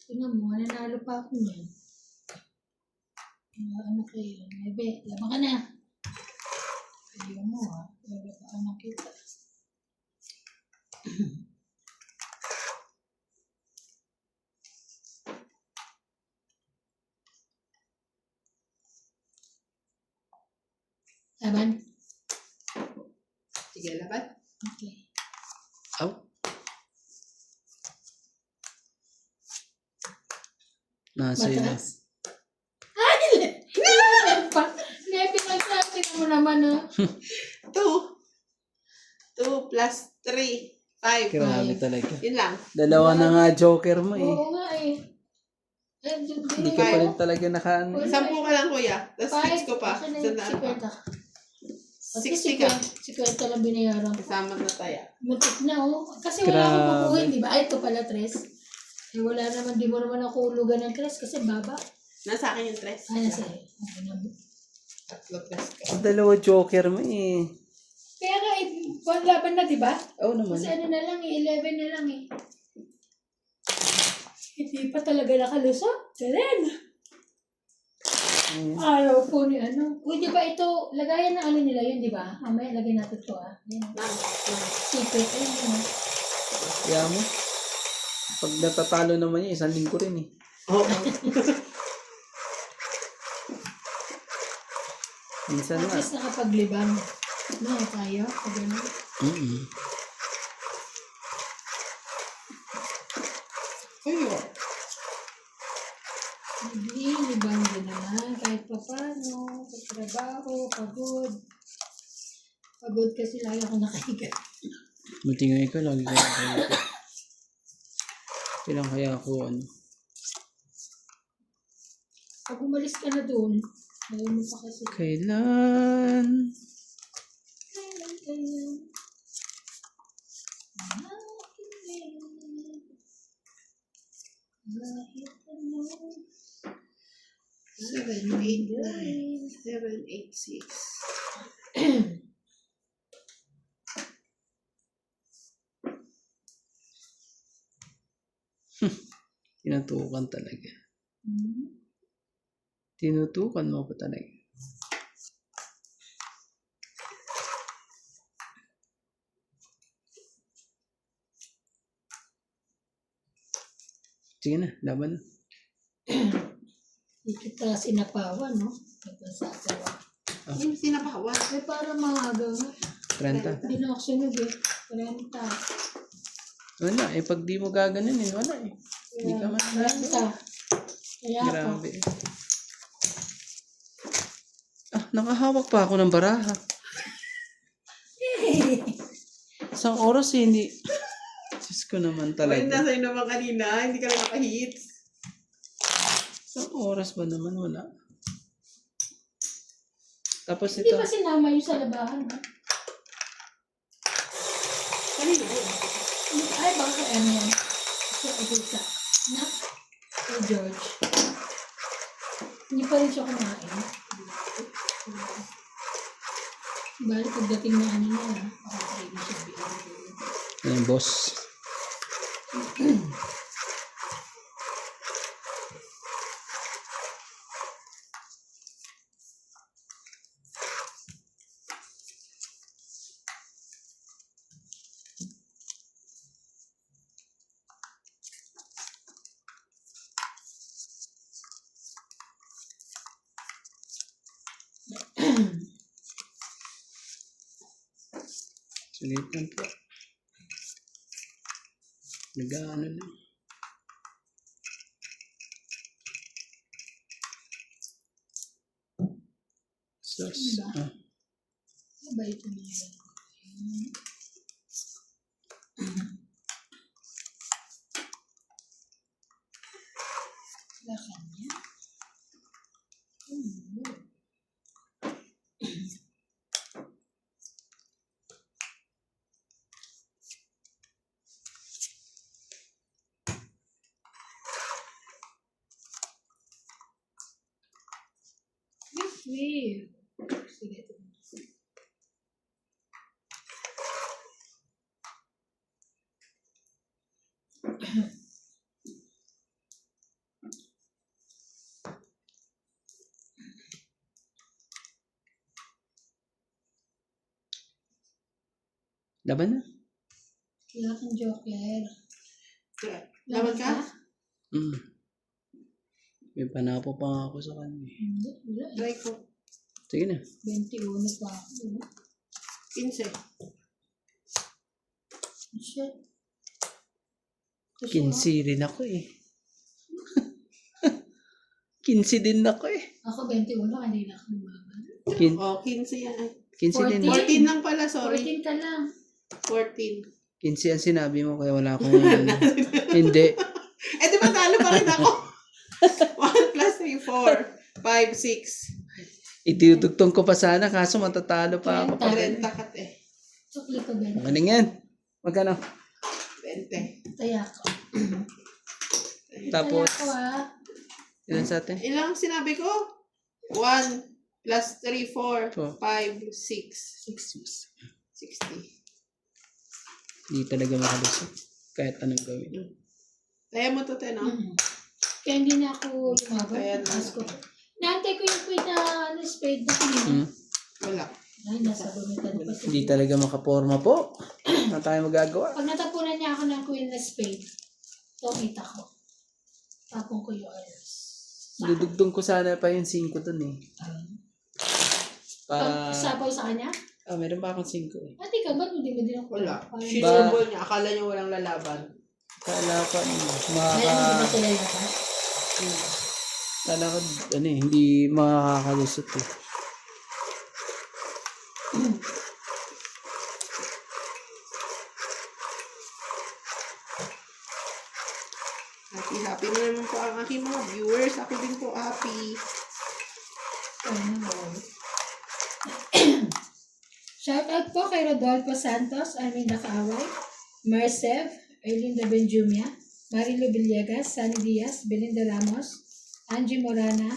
Tingnan mo, nanalo pa ako yan. Ano kayo? Bebe, laban ka na. Ayaw mo ha. Wala pa ka nakita. Laban? Sige, laban. Okay. aw, nasa yun. Mataas? Pa, Nebi lang sa atin mo naman ha. 2. 2 plus 3. 5. Grabe talaga. Yun lang. Dalawa na nga joker mo eh. Oo nga eh. Hindi ka pa rin talaga nakaano. 10 ka lang kuya. Tapos 6 ko pa. Sandaan pa. 60 ka. 60 lang binayaran ko. Kasama na tayo. Muntik na oh. Kasi wala akong Grabe. kukuhin, di ba? Ay, ito pala, Tres. Eh, wala naman, di mo naman ako ulugan ng Tres kasi baba. Nasa akin yung 3. Ay, nasa eh. Okay na. 3 plus ka. Dalawa joker mo eh. Kaya nga, laban na, di ba? Oo naman. Kasi ano na lang eh, 11 na lang eh. Hindi pa talaga nakalusot. Karen! Ayaw po ni ano. Uy, di ba ito, lagayan na ano nila yun, di ba? Mamaya, lagyan natin ito ah. Yan. Secret. Ayun yun ah. Kaya mo. Pag natatalo naman yun, 1 linggo rin eh. Oo. Minsan At nga. least nakapaglibang. No, tayo. Pag ano. Ayun. Hindi, libang din naman. Kahit pa paano. Sa trabaho, pagod. Pagod kasi lagi ako nakahiga. Buti nga ikaw, lagi ka nakahiga. Kailan kaya ako ano. Pag umalis ka na doon, ayaw mo pa kasi. Kailan? Kailan. Kahit ano. 7, 8, 9. 7, 8, 6. Tinutukan talaga. Hmm. Tinutukan mo pa talaga. Sige na, laban na. Hindi kita sinapawan, no? Nagpasapawa. Yung sinapawan. Eh, para maaga nga. 30. Hindi na ako sunog eh. 30. Wala, eh pag di mo gaganunin, wala eh. Hindi ka man 30. Kaya pa. Grabe. Ah, nakahawak pa ako ng baraha. Isang oras eh, hindi. Diyos ko naman Ayun, talaga. nasa yun naman kanina. Hindi ka lang nakahits. Isang oras ba naman, wala. Tapos Hindi ito, ba sinama yung sa labahan, ha? Kanina yun. Ay, baka ano yan. Ito isa. Na? Kay George. Hindi pa rin siya kumain. Bali, pagdating na ano na, pakatry na siya bigyan. yung boss. Saglit lang po. Nag-ano lang. Sauce. Diba? Ano ba ito nila? Sa kanya? Sige. Sige. Laban na. Kaya kang joker. Laban ka? May panapo pa nga ako sa kanya. Hindi, wala. Try ko. Sige na. 21 pa ako. 15. Shit. 15 rin ako eh. 15 din ako eh. Ako 21, kanina ako lumaban. Oh, 15 yan. Ay, 15 din. 14 lang pala, sorry. 14 ka lang. 14. 15 ang sinabi mo kaya wala akong hindi. Eh, di ba talo pa rin ako? 1 plus 3, 4, 5, 6. Itutugtong ko pa sana kaso matatalo pa ako. 40 kat eh. Sukli ko ba? Ano yan? Magkano? 20. Taya ko. Tapos, Taya ko ah. ilan sa atin? Ilang sinabi ko? 1 plus 3, 4, Four. 5, 6. 60. Hindi talaga makalusot. Kahit anong gawin. Kaya mo to, Ten, no? Kaya hindi na ako lumaban. Kaya na. Ask ko. Naantay ko yung queen na spade na kanina. Wala. Ay, nasa gumitan pa siya. Hindi talaga makaporma po. Ano tayo magagawa? Pag natapunan niya ako ng queen na spade, ito kita ko. Tapong ko yung oras. Dudugtong ko sana pa yung 5 dun eh. Para... Pag sabaw sa kanya? meron pa akong 5 eh. Ate ka, ba't hindi mo din ako? Wala. Parang- Sinubol niya. Akala niya walang lalaban. Kala ko Ay, hindi ba sila yung lakas? Kala ko hindi makakalusot eh. Happy na naman po ang aking mga viewers. Ako din po happy. Shout out po kay Rodolfo Santos, Arminda Kaaway, Mercev, Erlinda Benjumia, Marilo Villegas, Sunny Diaz, Belinda Ramos, Angie Morana,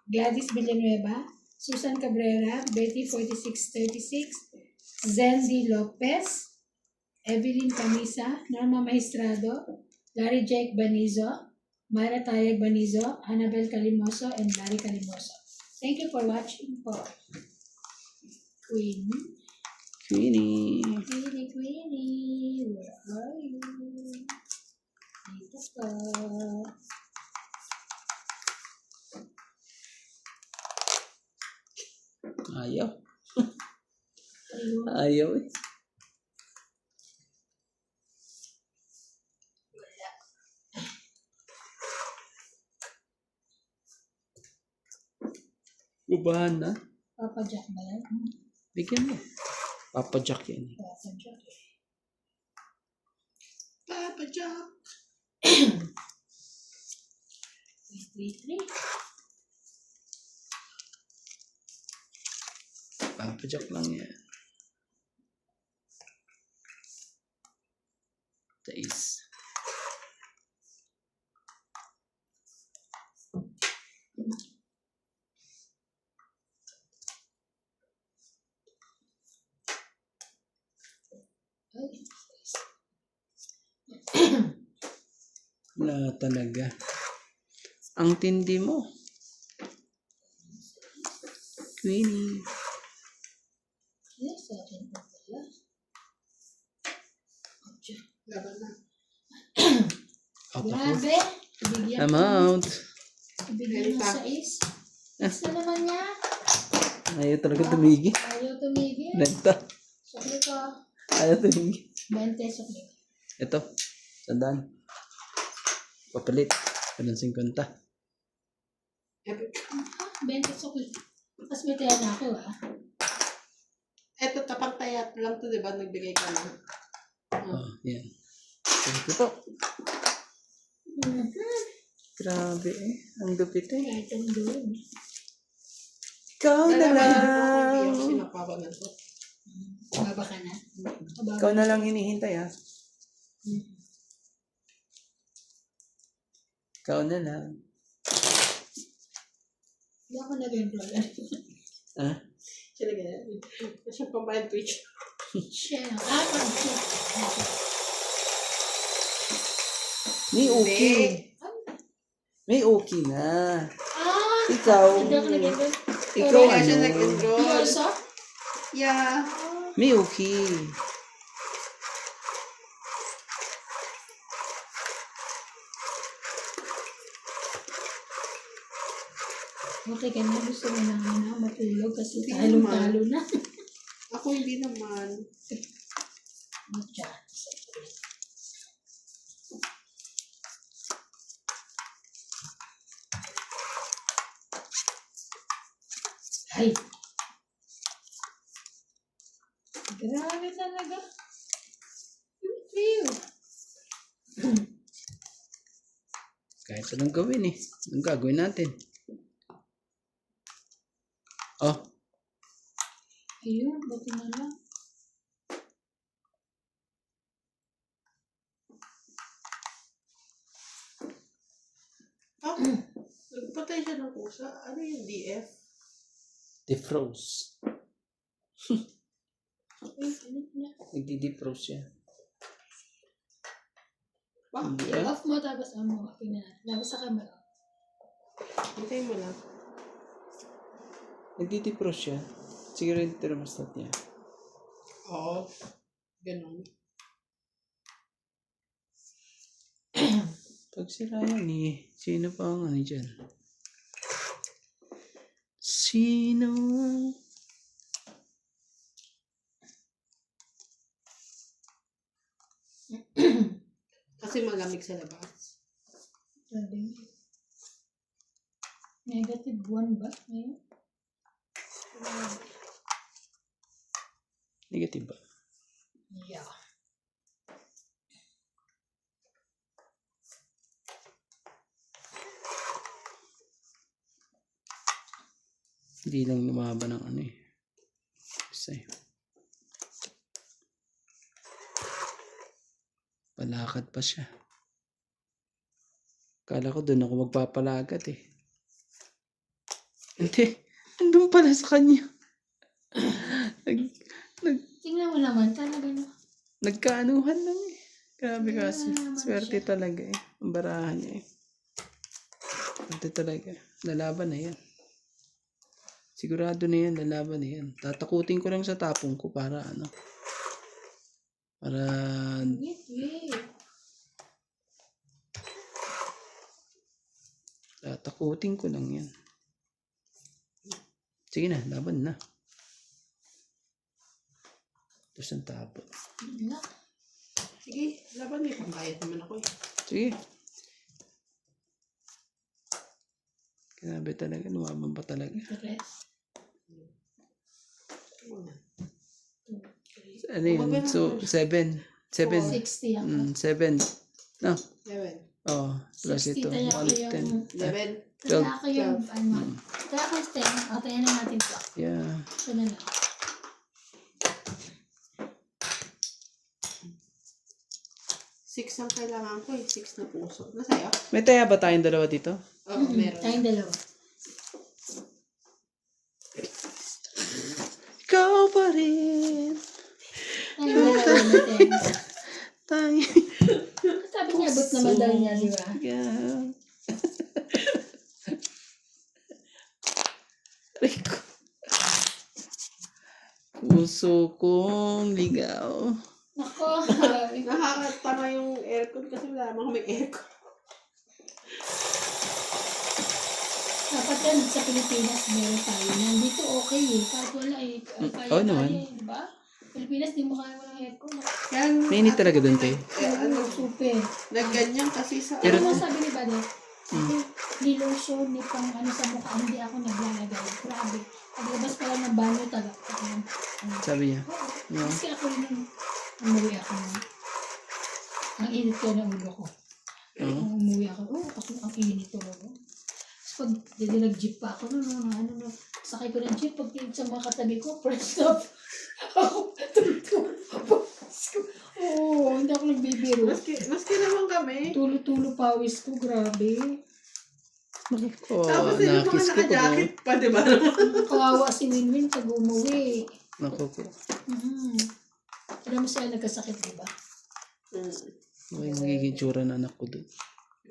Gladys Villanueva, Susan Cabrera, Betty 4636, Zendi Lopez, Evelyn Camisa, Norma Maestrado, Larry Jake Banizo, Mara Tayag Banizo, Annabel Calimoso, and Larry Calimoso. Thank you for watching po. Queenie, Queenie. where are you? Dito ka. Ayaw. Ayun. Ayaw eh. Gubahan na. Papa Jack ba yan? Bigyan mo. Papa Jack yan eh. Papa Jack. Papa Jack. 333. Papa Jack lang yan. Taste. Wala talaga. Ang tindi mo. Queenie. Yes, akin po pala. Laban na. Grabe. Bigyan Amount. Bigyan mo sa is. Gusto naman niya. Ayaw talaga tumigil. Ayaw tumigil. Nagta. Sabi ko, Ayaw tumingin. 20 sukli. Ito. Sandaan. Papalit. Ganun 50. Epic. 20 sukli. Tapos may taya na ako Eto, tapang tayat lang to, di ba? Nagbigay ka na. Yan. Ito po. Grabe eh. Ang lupit eh. Kahit ang doon. Ikaw na lang. Hindi ako sinapawa na to. Baba ka na. Ikaw na lang hinihintay ha. Ikaw na lang. Hindi ako nag-enroll. Ha? Siya na ganyan. Siya pambayad Twitch. Siya. Pag-check. May okay. May okay na. Ikaw. Hindi ako nag-enroll. Ikaw Kaya siya ano. nag-enroll. You also? Yeah. May okay. Okay ka na. Gusto mo na matulog kasi Hindi talong-talo na. Ako hindi naman. No chance. Ay! Grabe talaga. Feel. Kahit anong gawin eh. Anong gagawin natin? Oh. Ayun, buti na lang. Nagpatay siya ng pusa. Ano yung DF? Defrost. Ay, ano na? Nagdi-defrost siya. Bakit? I-off mo tapos ano, okay na. Tapos sa camera. Hintayin mo lang. Nagdi-defrost siya. Siguro yung thermostat niya. Oo. Ganun. Pag sira yan eh. Sino pa ang ano dyan? Sino? Kasi malamig sa labas. Sabi. Negative 1 ba? Ngayon? Negative ba? Yeah. Hindi lang lumaba ng ano eh. Kasi palakad pa siya. Kala ko doon ako magpapalakad eh. Hindi. Nandun pala sa kanya. Tingnan mo naman, talaga no. Nagkaanuhan lang eh. Grabe kasi. naman Swerte talaga eh. Ang barahan niya eh. Swerte talaga. Lalaban na yan. Sigurado na yan. Lalaban na yan. Tatakutin ko lang sa tapong ko para ano. Para Wait. tatakutin ko lang yan. Sige na. Laban na. Tapos ang tapo. Wala. Sige, laban may pambayad naman ako eh. Sige. Grabe talaga. Lumaban pa talaga. Rest. Muna. 2, 3. Ano yun? So, 7. 7. 60 ako. 7. No. 11. Oh, plus 60 ito. tayo ko 110. 11. Kaya ako yung, ano, kaya ako yung 10. O, tayo na natin to. Yeah. Ito na lang. 6 ang kailangan ko eh. 6 na puso. Nasa'yo? May taya ba tayong dalawa dito? Oo, meron. Tayong dalawa. Ikaw pa rin. Tayong dalawa natin. Tayo. Sabi niya, abot naman daw niya, di ba? Yeah. Rico. Puso kong ligaw. Ako, grabe. Nakakatama yung aircon kasi wala namang may aircon. Dapat yan, sa Pilipinas, meron tayo. Nandito okay eh. Kahit wala eh. Kaya Oo naman. tayo eh, di ba? Pilipinas, di mo kaya walang aircon. Yan, Mainit talaga dun, te. Super. Nagganyan kasi sa... Pero ano sabi ni Bade? Ni lotion, ni pang ano sa mukha, hindi ako naglalagay. Grabe. Paglabas pa lang ng banyo, Sabi niya. No? Kasi ako rin nung umuwi ako na. Ang init ko ng ulo ko. Nung umuwi ako, kasi ang init talaga. Tapos pag nag-jeep pa ako, sakay ko ng jeep, pag sa mga katabi ko, press up. Ako, Oo, hindi ako nagbibiro. Maski naman kami. Tulo-tulo pawis ko, grabe. Oh, Tapos yung mga nakis ko pa. naka-jacket pa, di ba? Kawawa si Winwin pag umuwi. Naku po. Alam mo siya nagkasakit, di ba? Ano yung magiging tsura ng anak ko doon?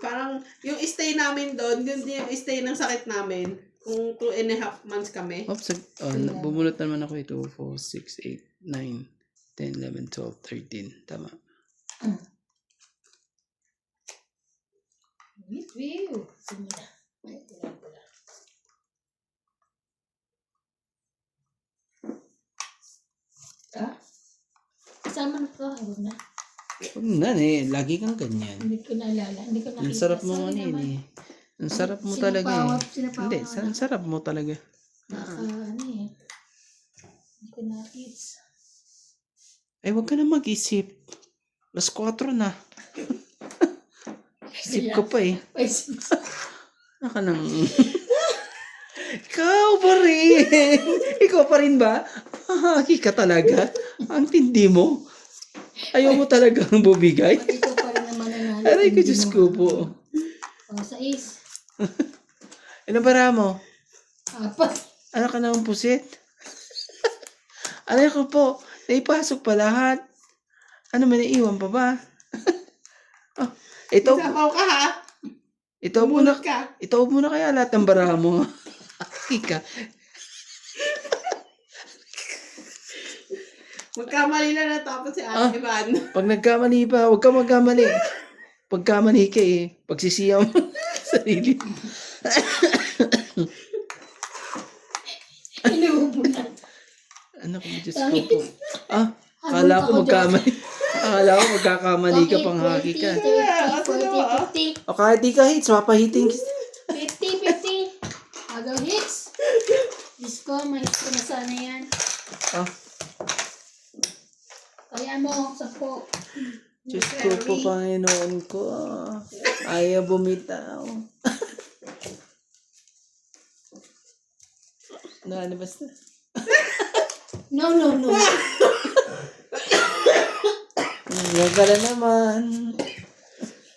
Parang yung stay namin doon, yun din yung stay ng sakit namin. Kung 2.5 months kami. Oops, bubunot naman ako ito. 4, 6, 8, 9, 10, 11, 12, 13. Tama. Wait. Simula. Ay, pula. Kasama na to. Huwag na. Huwag na eh. Lagi kang ganyan. Hindi ko naalala. Hindi ko nakita. Ang sarap mo Sorry ano naman. eh. Ang sarap mo talaga eh. Sinapawa Hindi, ako ang sarap mo talaga. ano eh. Hindi ko nakita. Eh, huwag ka na mag-isip. Alas 4 na. Isip ko pa eh. Ay, Naka nang... Ikaw pa rin. Ikaw pa rin ba? Hahaki ka talaga. Ang tindi mo. Ayaw mo talagang bubigay. pati ko pa rin naman nanalo. Aray ko, Diyos ko po. Sa is. Ano bara mo? Apat. Ano ka naman pusit? Aray ko po. Naipasok pa lahat. Ano, may naiwan pa ba? Oh, ito Sabaw ka ha? muna. Bumunot ka. Ito muna kaya lahat ng bara mo. Ika. Magkamali na natapos si Ate Ivan. Pag nagkamali pa, huwag ka magkamali. Pagkamali ka eh. Pagsisiyaw mo sa sarili. Inuubo na. Ano ko, Diyos ko po. Akala ko magkamali. Akala ko magkakamali ka, pang haki ka. 40, 50. O kahit di ka hits, mapahiting. 50. Agaw hits. Diyos ko, may hits ko na sana yan. Kaya mo, 10. Diyos ko po, Panginoon ko. Ayaw bumitaw. Ano basta? No. Yan ka na naman.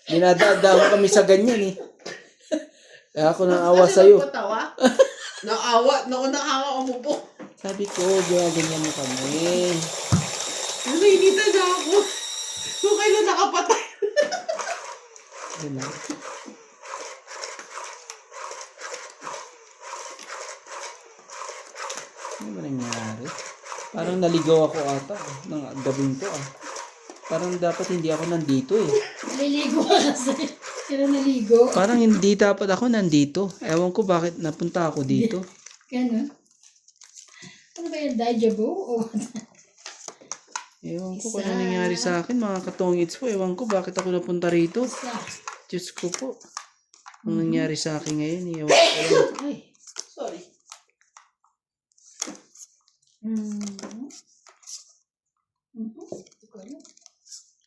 Dinadaan kami sa ganyan eh. Kaya ako nang awa sa'yo. Patawa? Naawa, umupo. Sabi ko, ginaganyan mo kami. Nainitan na ako. Kung kailan nakapatay. Yun lang. Ano ba nangyari? Parang naligaw ako ata ng gabing to ah. Parang dapat hindi ako nandito eh. Naliligo ka kasi. Pero naligo. Parang hindi dapat ako nandito. Ewan ko bakit napunta ako dito. Gano'n. Ano ba yan? Deja vu? O Ewan ko kung ano nangyari sa akin, mga katongits po. Ewan ko bakit ako napunta rito. isa? Diyos ko po. Ang nangyari sa akin ngayon, ewan ko. Ay. Sorry. Hindi ko alam.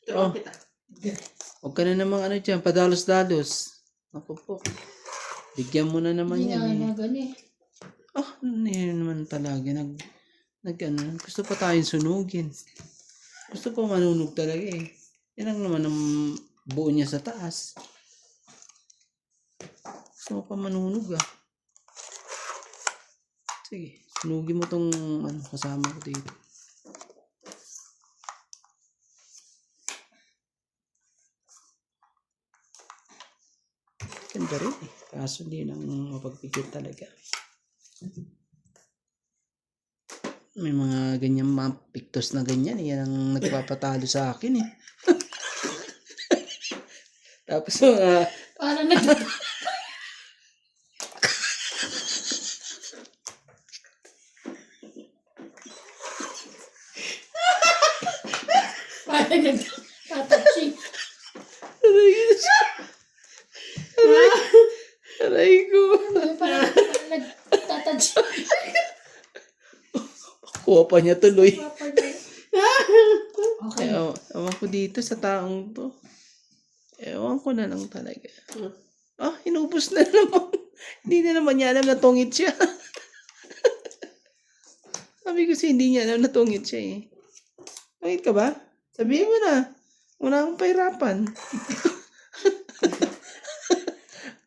Turuan kita. Huwag ka na namang ano dyan, padalos-dalos. Ako po. Bigyan mo na naman Hindi yan eh. na gani. Yun naman talaga. Gusto pa tayong sunugin. Gusto pa manunog talaga eh. Yan lang naman ang buo niya sa taas. Gusto mo pa manunog ah. Sige, sunugin mo tong kasama ko dito. Ganda rin eh. Kaso hindi nang mapagpikit talaga. May mga ganyan mga pictures na ganyan. Yan ang nagpapatalo sa akin eh. Tapos Parang Kuha pa niya tuloy. Okay. Ewan ko dito sa taong to. Ewan ko na lang talaga. Inubos na naman. Hindi na naman niya alam na tungit siya. Sabi ko hindi niya alam na tungit siya eh. Tungit ka ba? Sabihin mo na. Una akong pahirapan.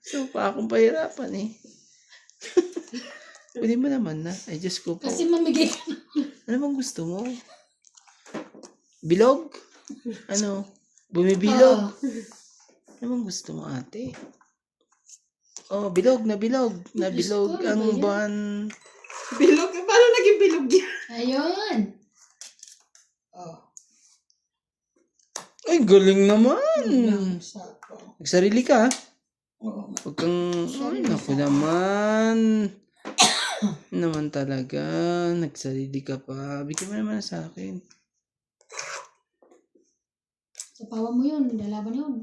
So, pa akong pahirapan eh. Pwede mo naman na. Ay, Diyos ko po. Kasi mamigay ka na. Ano bang gusto mo? Bilog? Ano? Bumibilog? Ano bang gusto mo, ate? Oh, bilog. Nabilog Diyos ko, ano ang ba yan? buwan. Bilog? Paano naging bilog yan? Ayun. Oh. Ay, galing naman. Sako. Nagsarili ka? Oo. Huwag kang... Ay, naku naman. Naman talaga. Nagsarili ka pa. Bigyan mo naman sa akin. Sa pawa mo yun. Lalaban yun.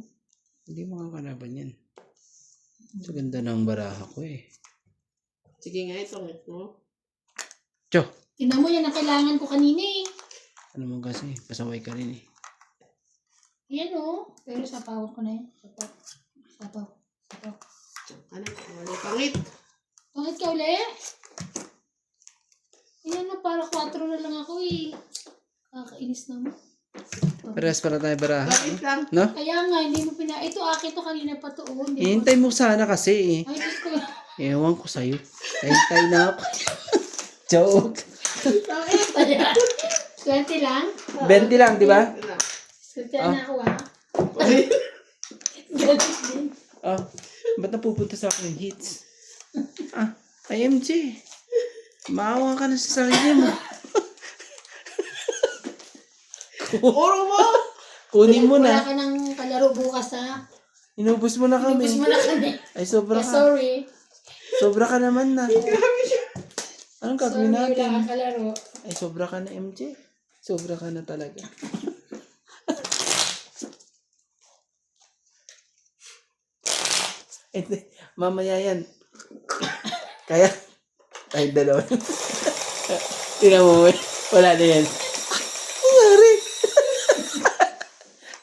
Hindi makakalaban yan. Sa ganda ng baraha ko eh. Sige nga, ito mo. Tiyo! Tingnan mo yan ang kailangan ko kanina eh. Ano mo kasi? Pasaway ka rin eh. Yan oh. Pero sa pawa ko na yan. Sapaw. Ano? Wala pangit. Bakit ka uli? Yan na, para 4 na lang ako eh. Kakainis naman. Parehas para tayo baraha. Bakit lang? No? Kaya nga, hindi mo ito akin to kanina pa to. Oh, hindi mo. Hihintay mo sana kasi eh. Ay, Diyos ko. Ewan ko sa'yo. Hintay na ako. Joke. Ayan. 20 lang? 20 lang, di ba? Swerte na ako ah. Galit din. Oh, ba't napupunta sa akin yung hits? IMG. Maawa ka na sa sarili mo. Oro mo! Kunin mo Wala na. ka ng kalaro bukas ha. Inubos mo na kami. Ibus mo na kami. Ay, sobra Yeah, ka. sorry. Sobra ka naman na. Anong Sorry, gagawin wala natin? kang kalaro. Ay, sobra ka na, MJ. Sobra ka na talaga. Hindi. Mamaya yan. Kaya, ay, dalawa. Tingnan mo, wala na yan. Nangyari.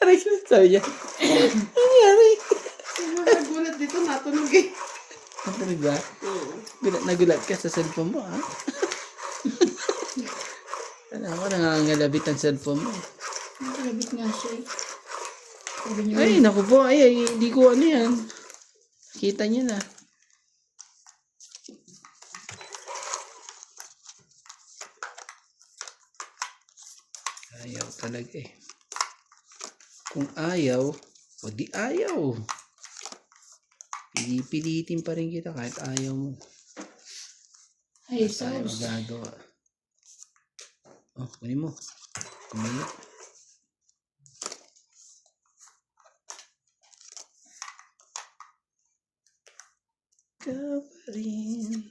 Aray, sabi niya. Nangyari. Nagulat dito, natunog eh. Natunog ba? Nagulat ka sa cellphone mo, ha? Alam mo, nangangalabit ang cellphone mo. Nakalabit nga siya eh. Sabi niyo, Ay, naku po. Ay, hindi ko ano yan. Kita niyo na. Ayaw talaga eh. Kung ayaw, o di ayaw. Pilitin pa rin kita kahit ayaw mo. ay, Tayo sauce. magagawa. Oh, kunin mo. Kumila. Ka pa rin.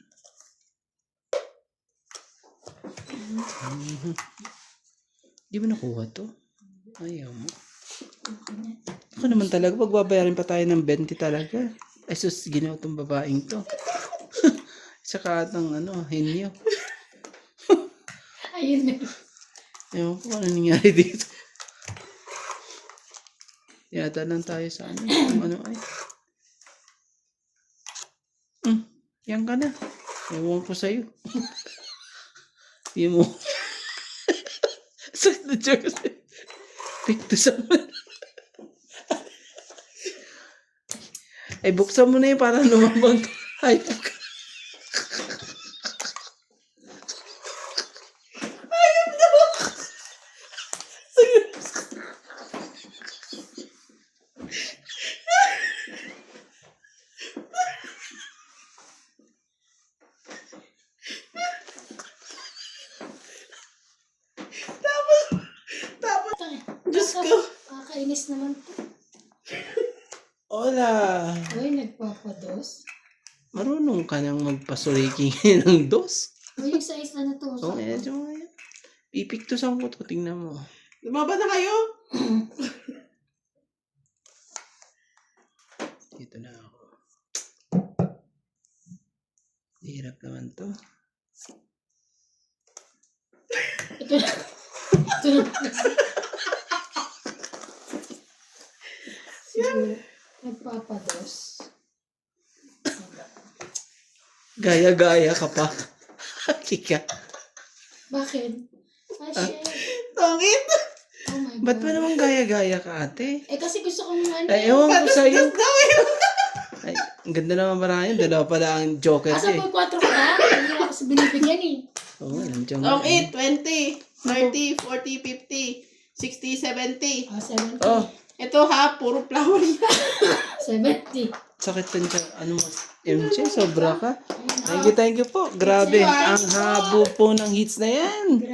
Di mo nakuha to? Ayaw mo. Ako naman talaga, pagbabayarin pa tayo ng 20 talaga. Ay sus, ginawa tong babaeng to. Saka atang henyo. Ayun na. Ewan ko ano nangyari dito. Yata lang tayo sa kung ano ay. Yan ka na. Ewan ko sa'yo. Di mo. Sakit na joke sa'yo. Picto sa man. Ay, buksan mo na yun para lumabang hype ka. Diyos ko. Kakainis naman to. Hola. Uy, nagpapados. Marunong ka nang magpasuriki ng dos. Uy, yung size na to. Oo, medyo nga yan. Ipiktusan ko to, tingnan mo. Lumaban na kayo? Dito na ako. Hirap naman to. Ito na. Ito na. Siguro, nagpapados. Gaya-gaya ka pa. Kika. Bakit? Shit. Tongit. Oh my God. Ba't ba naman gaya-gaya ka, ate? Eh, kasi gusto kong ano. Ay, ewan ko sa'yo. daw eh. Ay, ang ganda naman parang yun. Dalawa pala ang joker Asa niya po 4 ka ba? Hindi na ako sa binibigyan eh. Oo, nandiyan nga. Tongit, 20, 30, 40, 50, 60, 70. 70. Oh, Ito ha, puro flower yan. 70. sakit pa niya. Ano mo? MJ, sobra ka. Thank you po. Grabe. It's you, Ang habo po ng hits na yan. Grabe.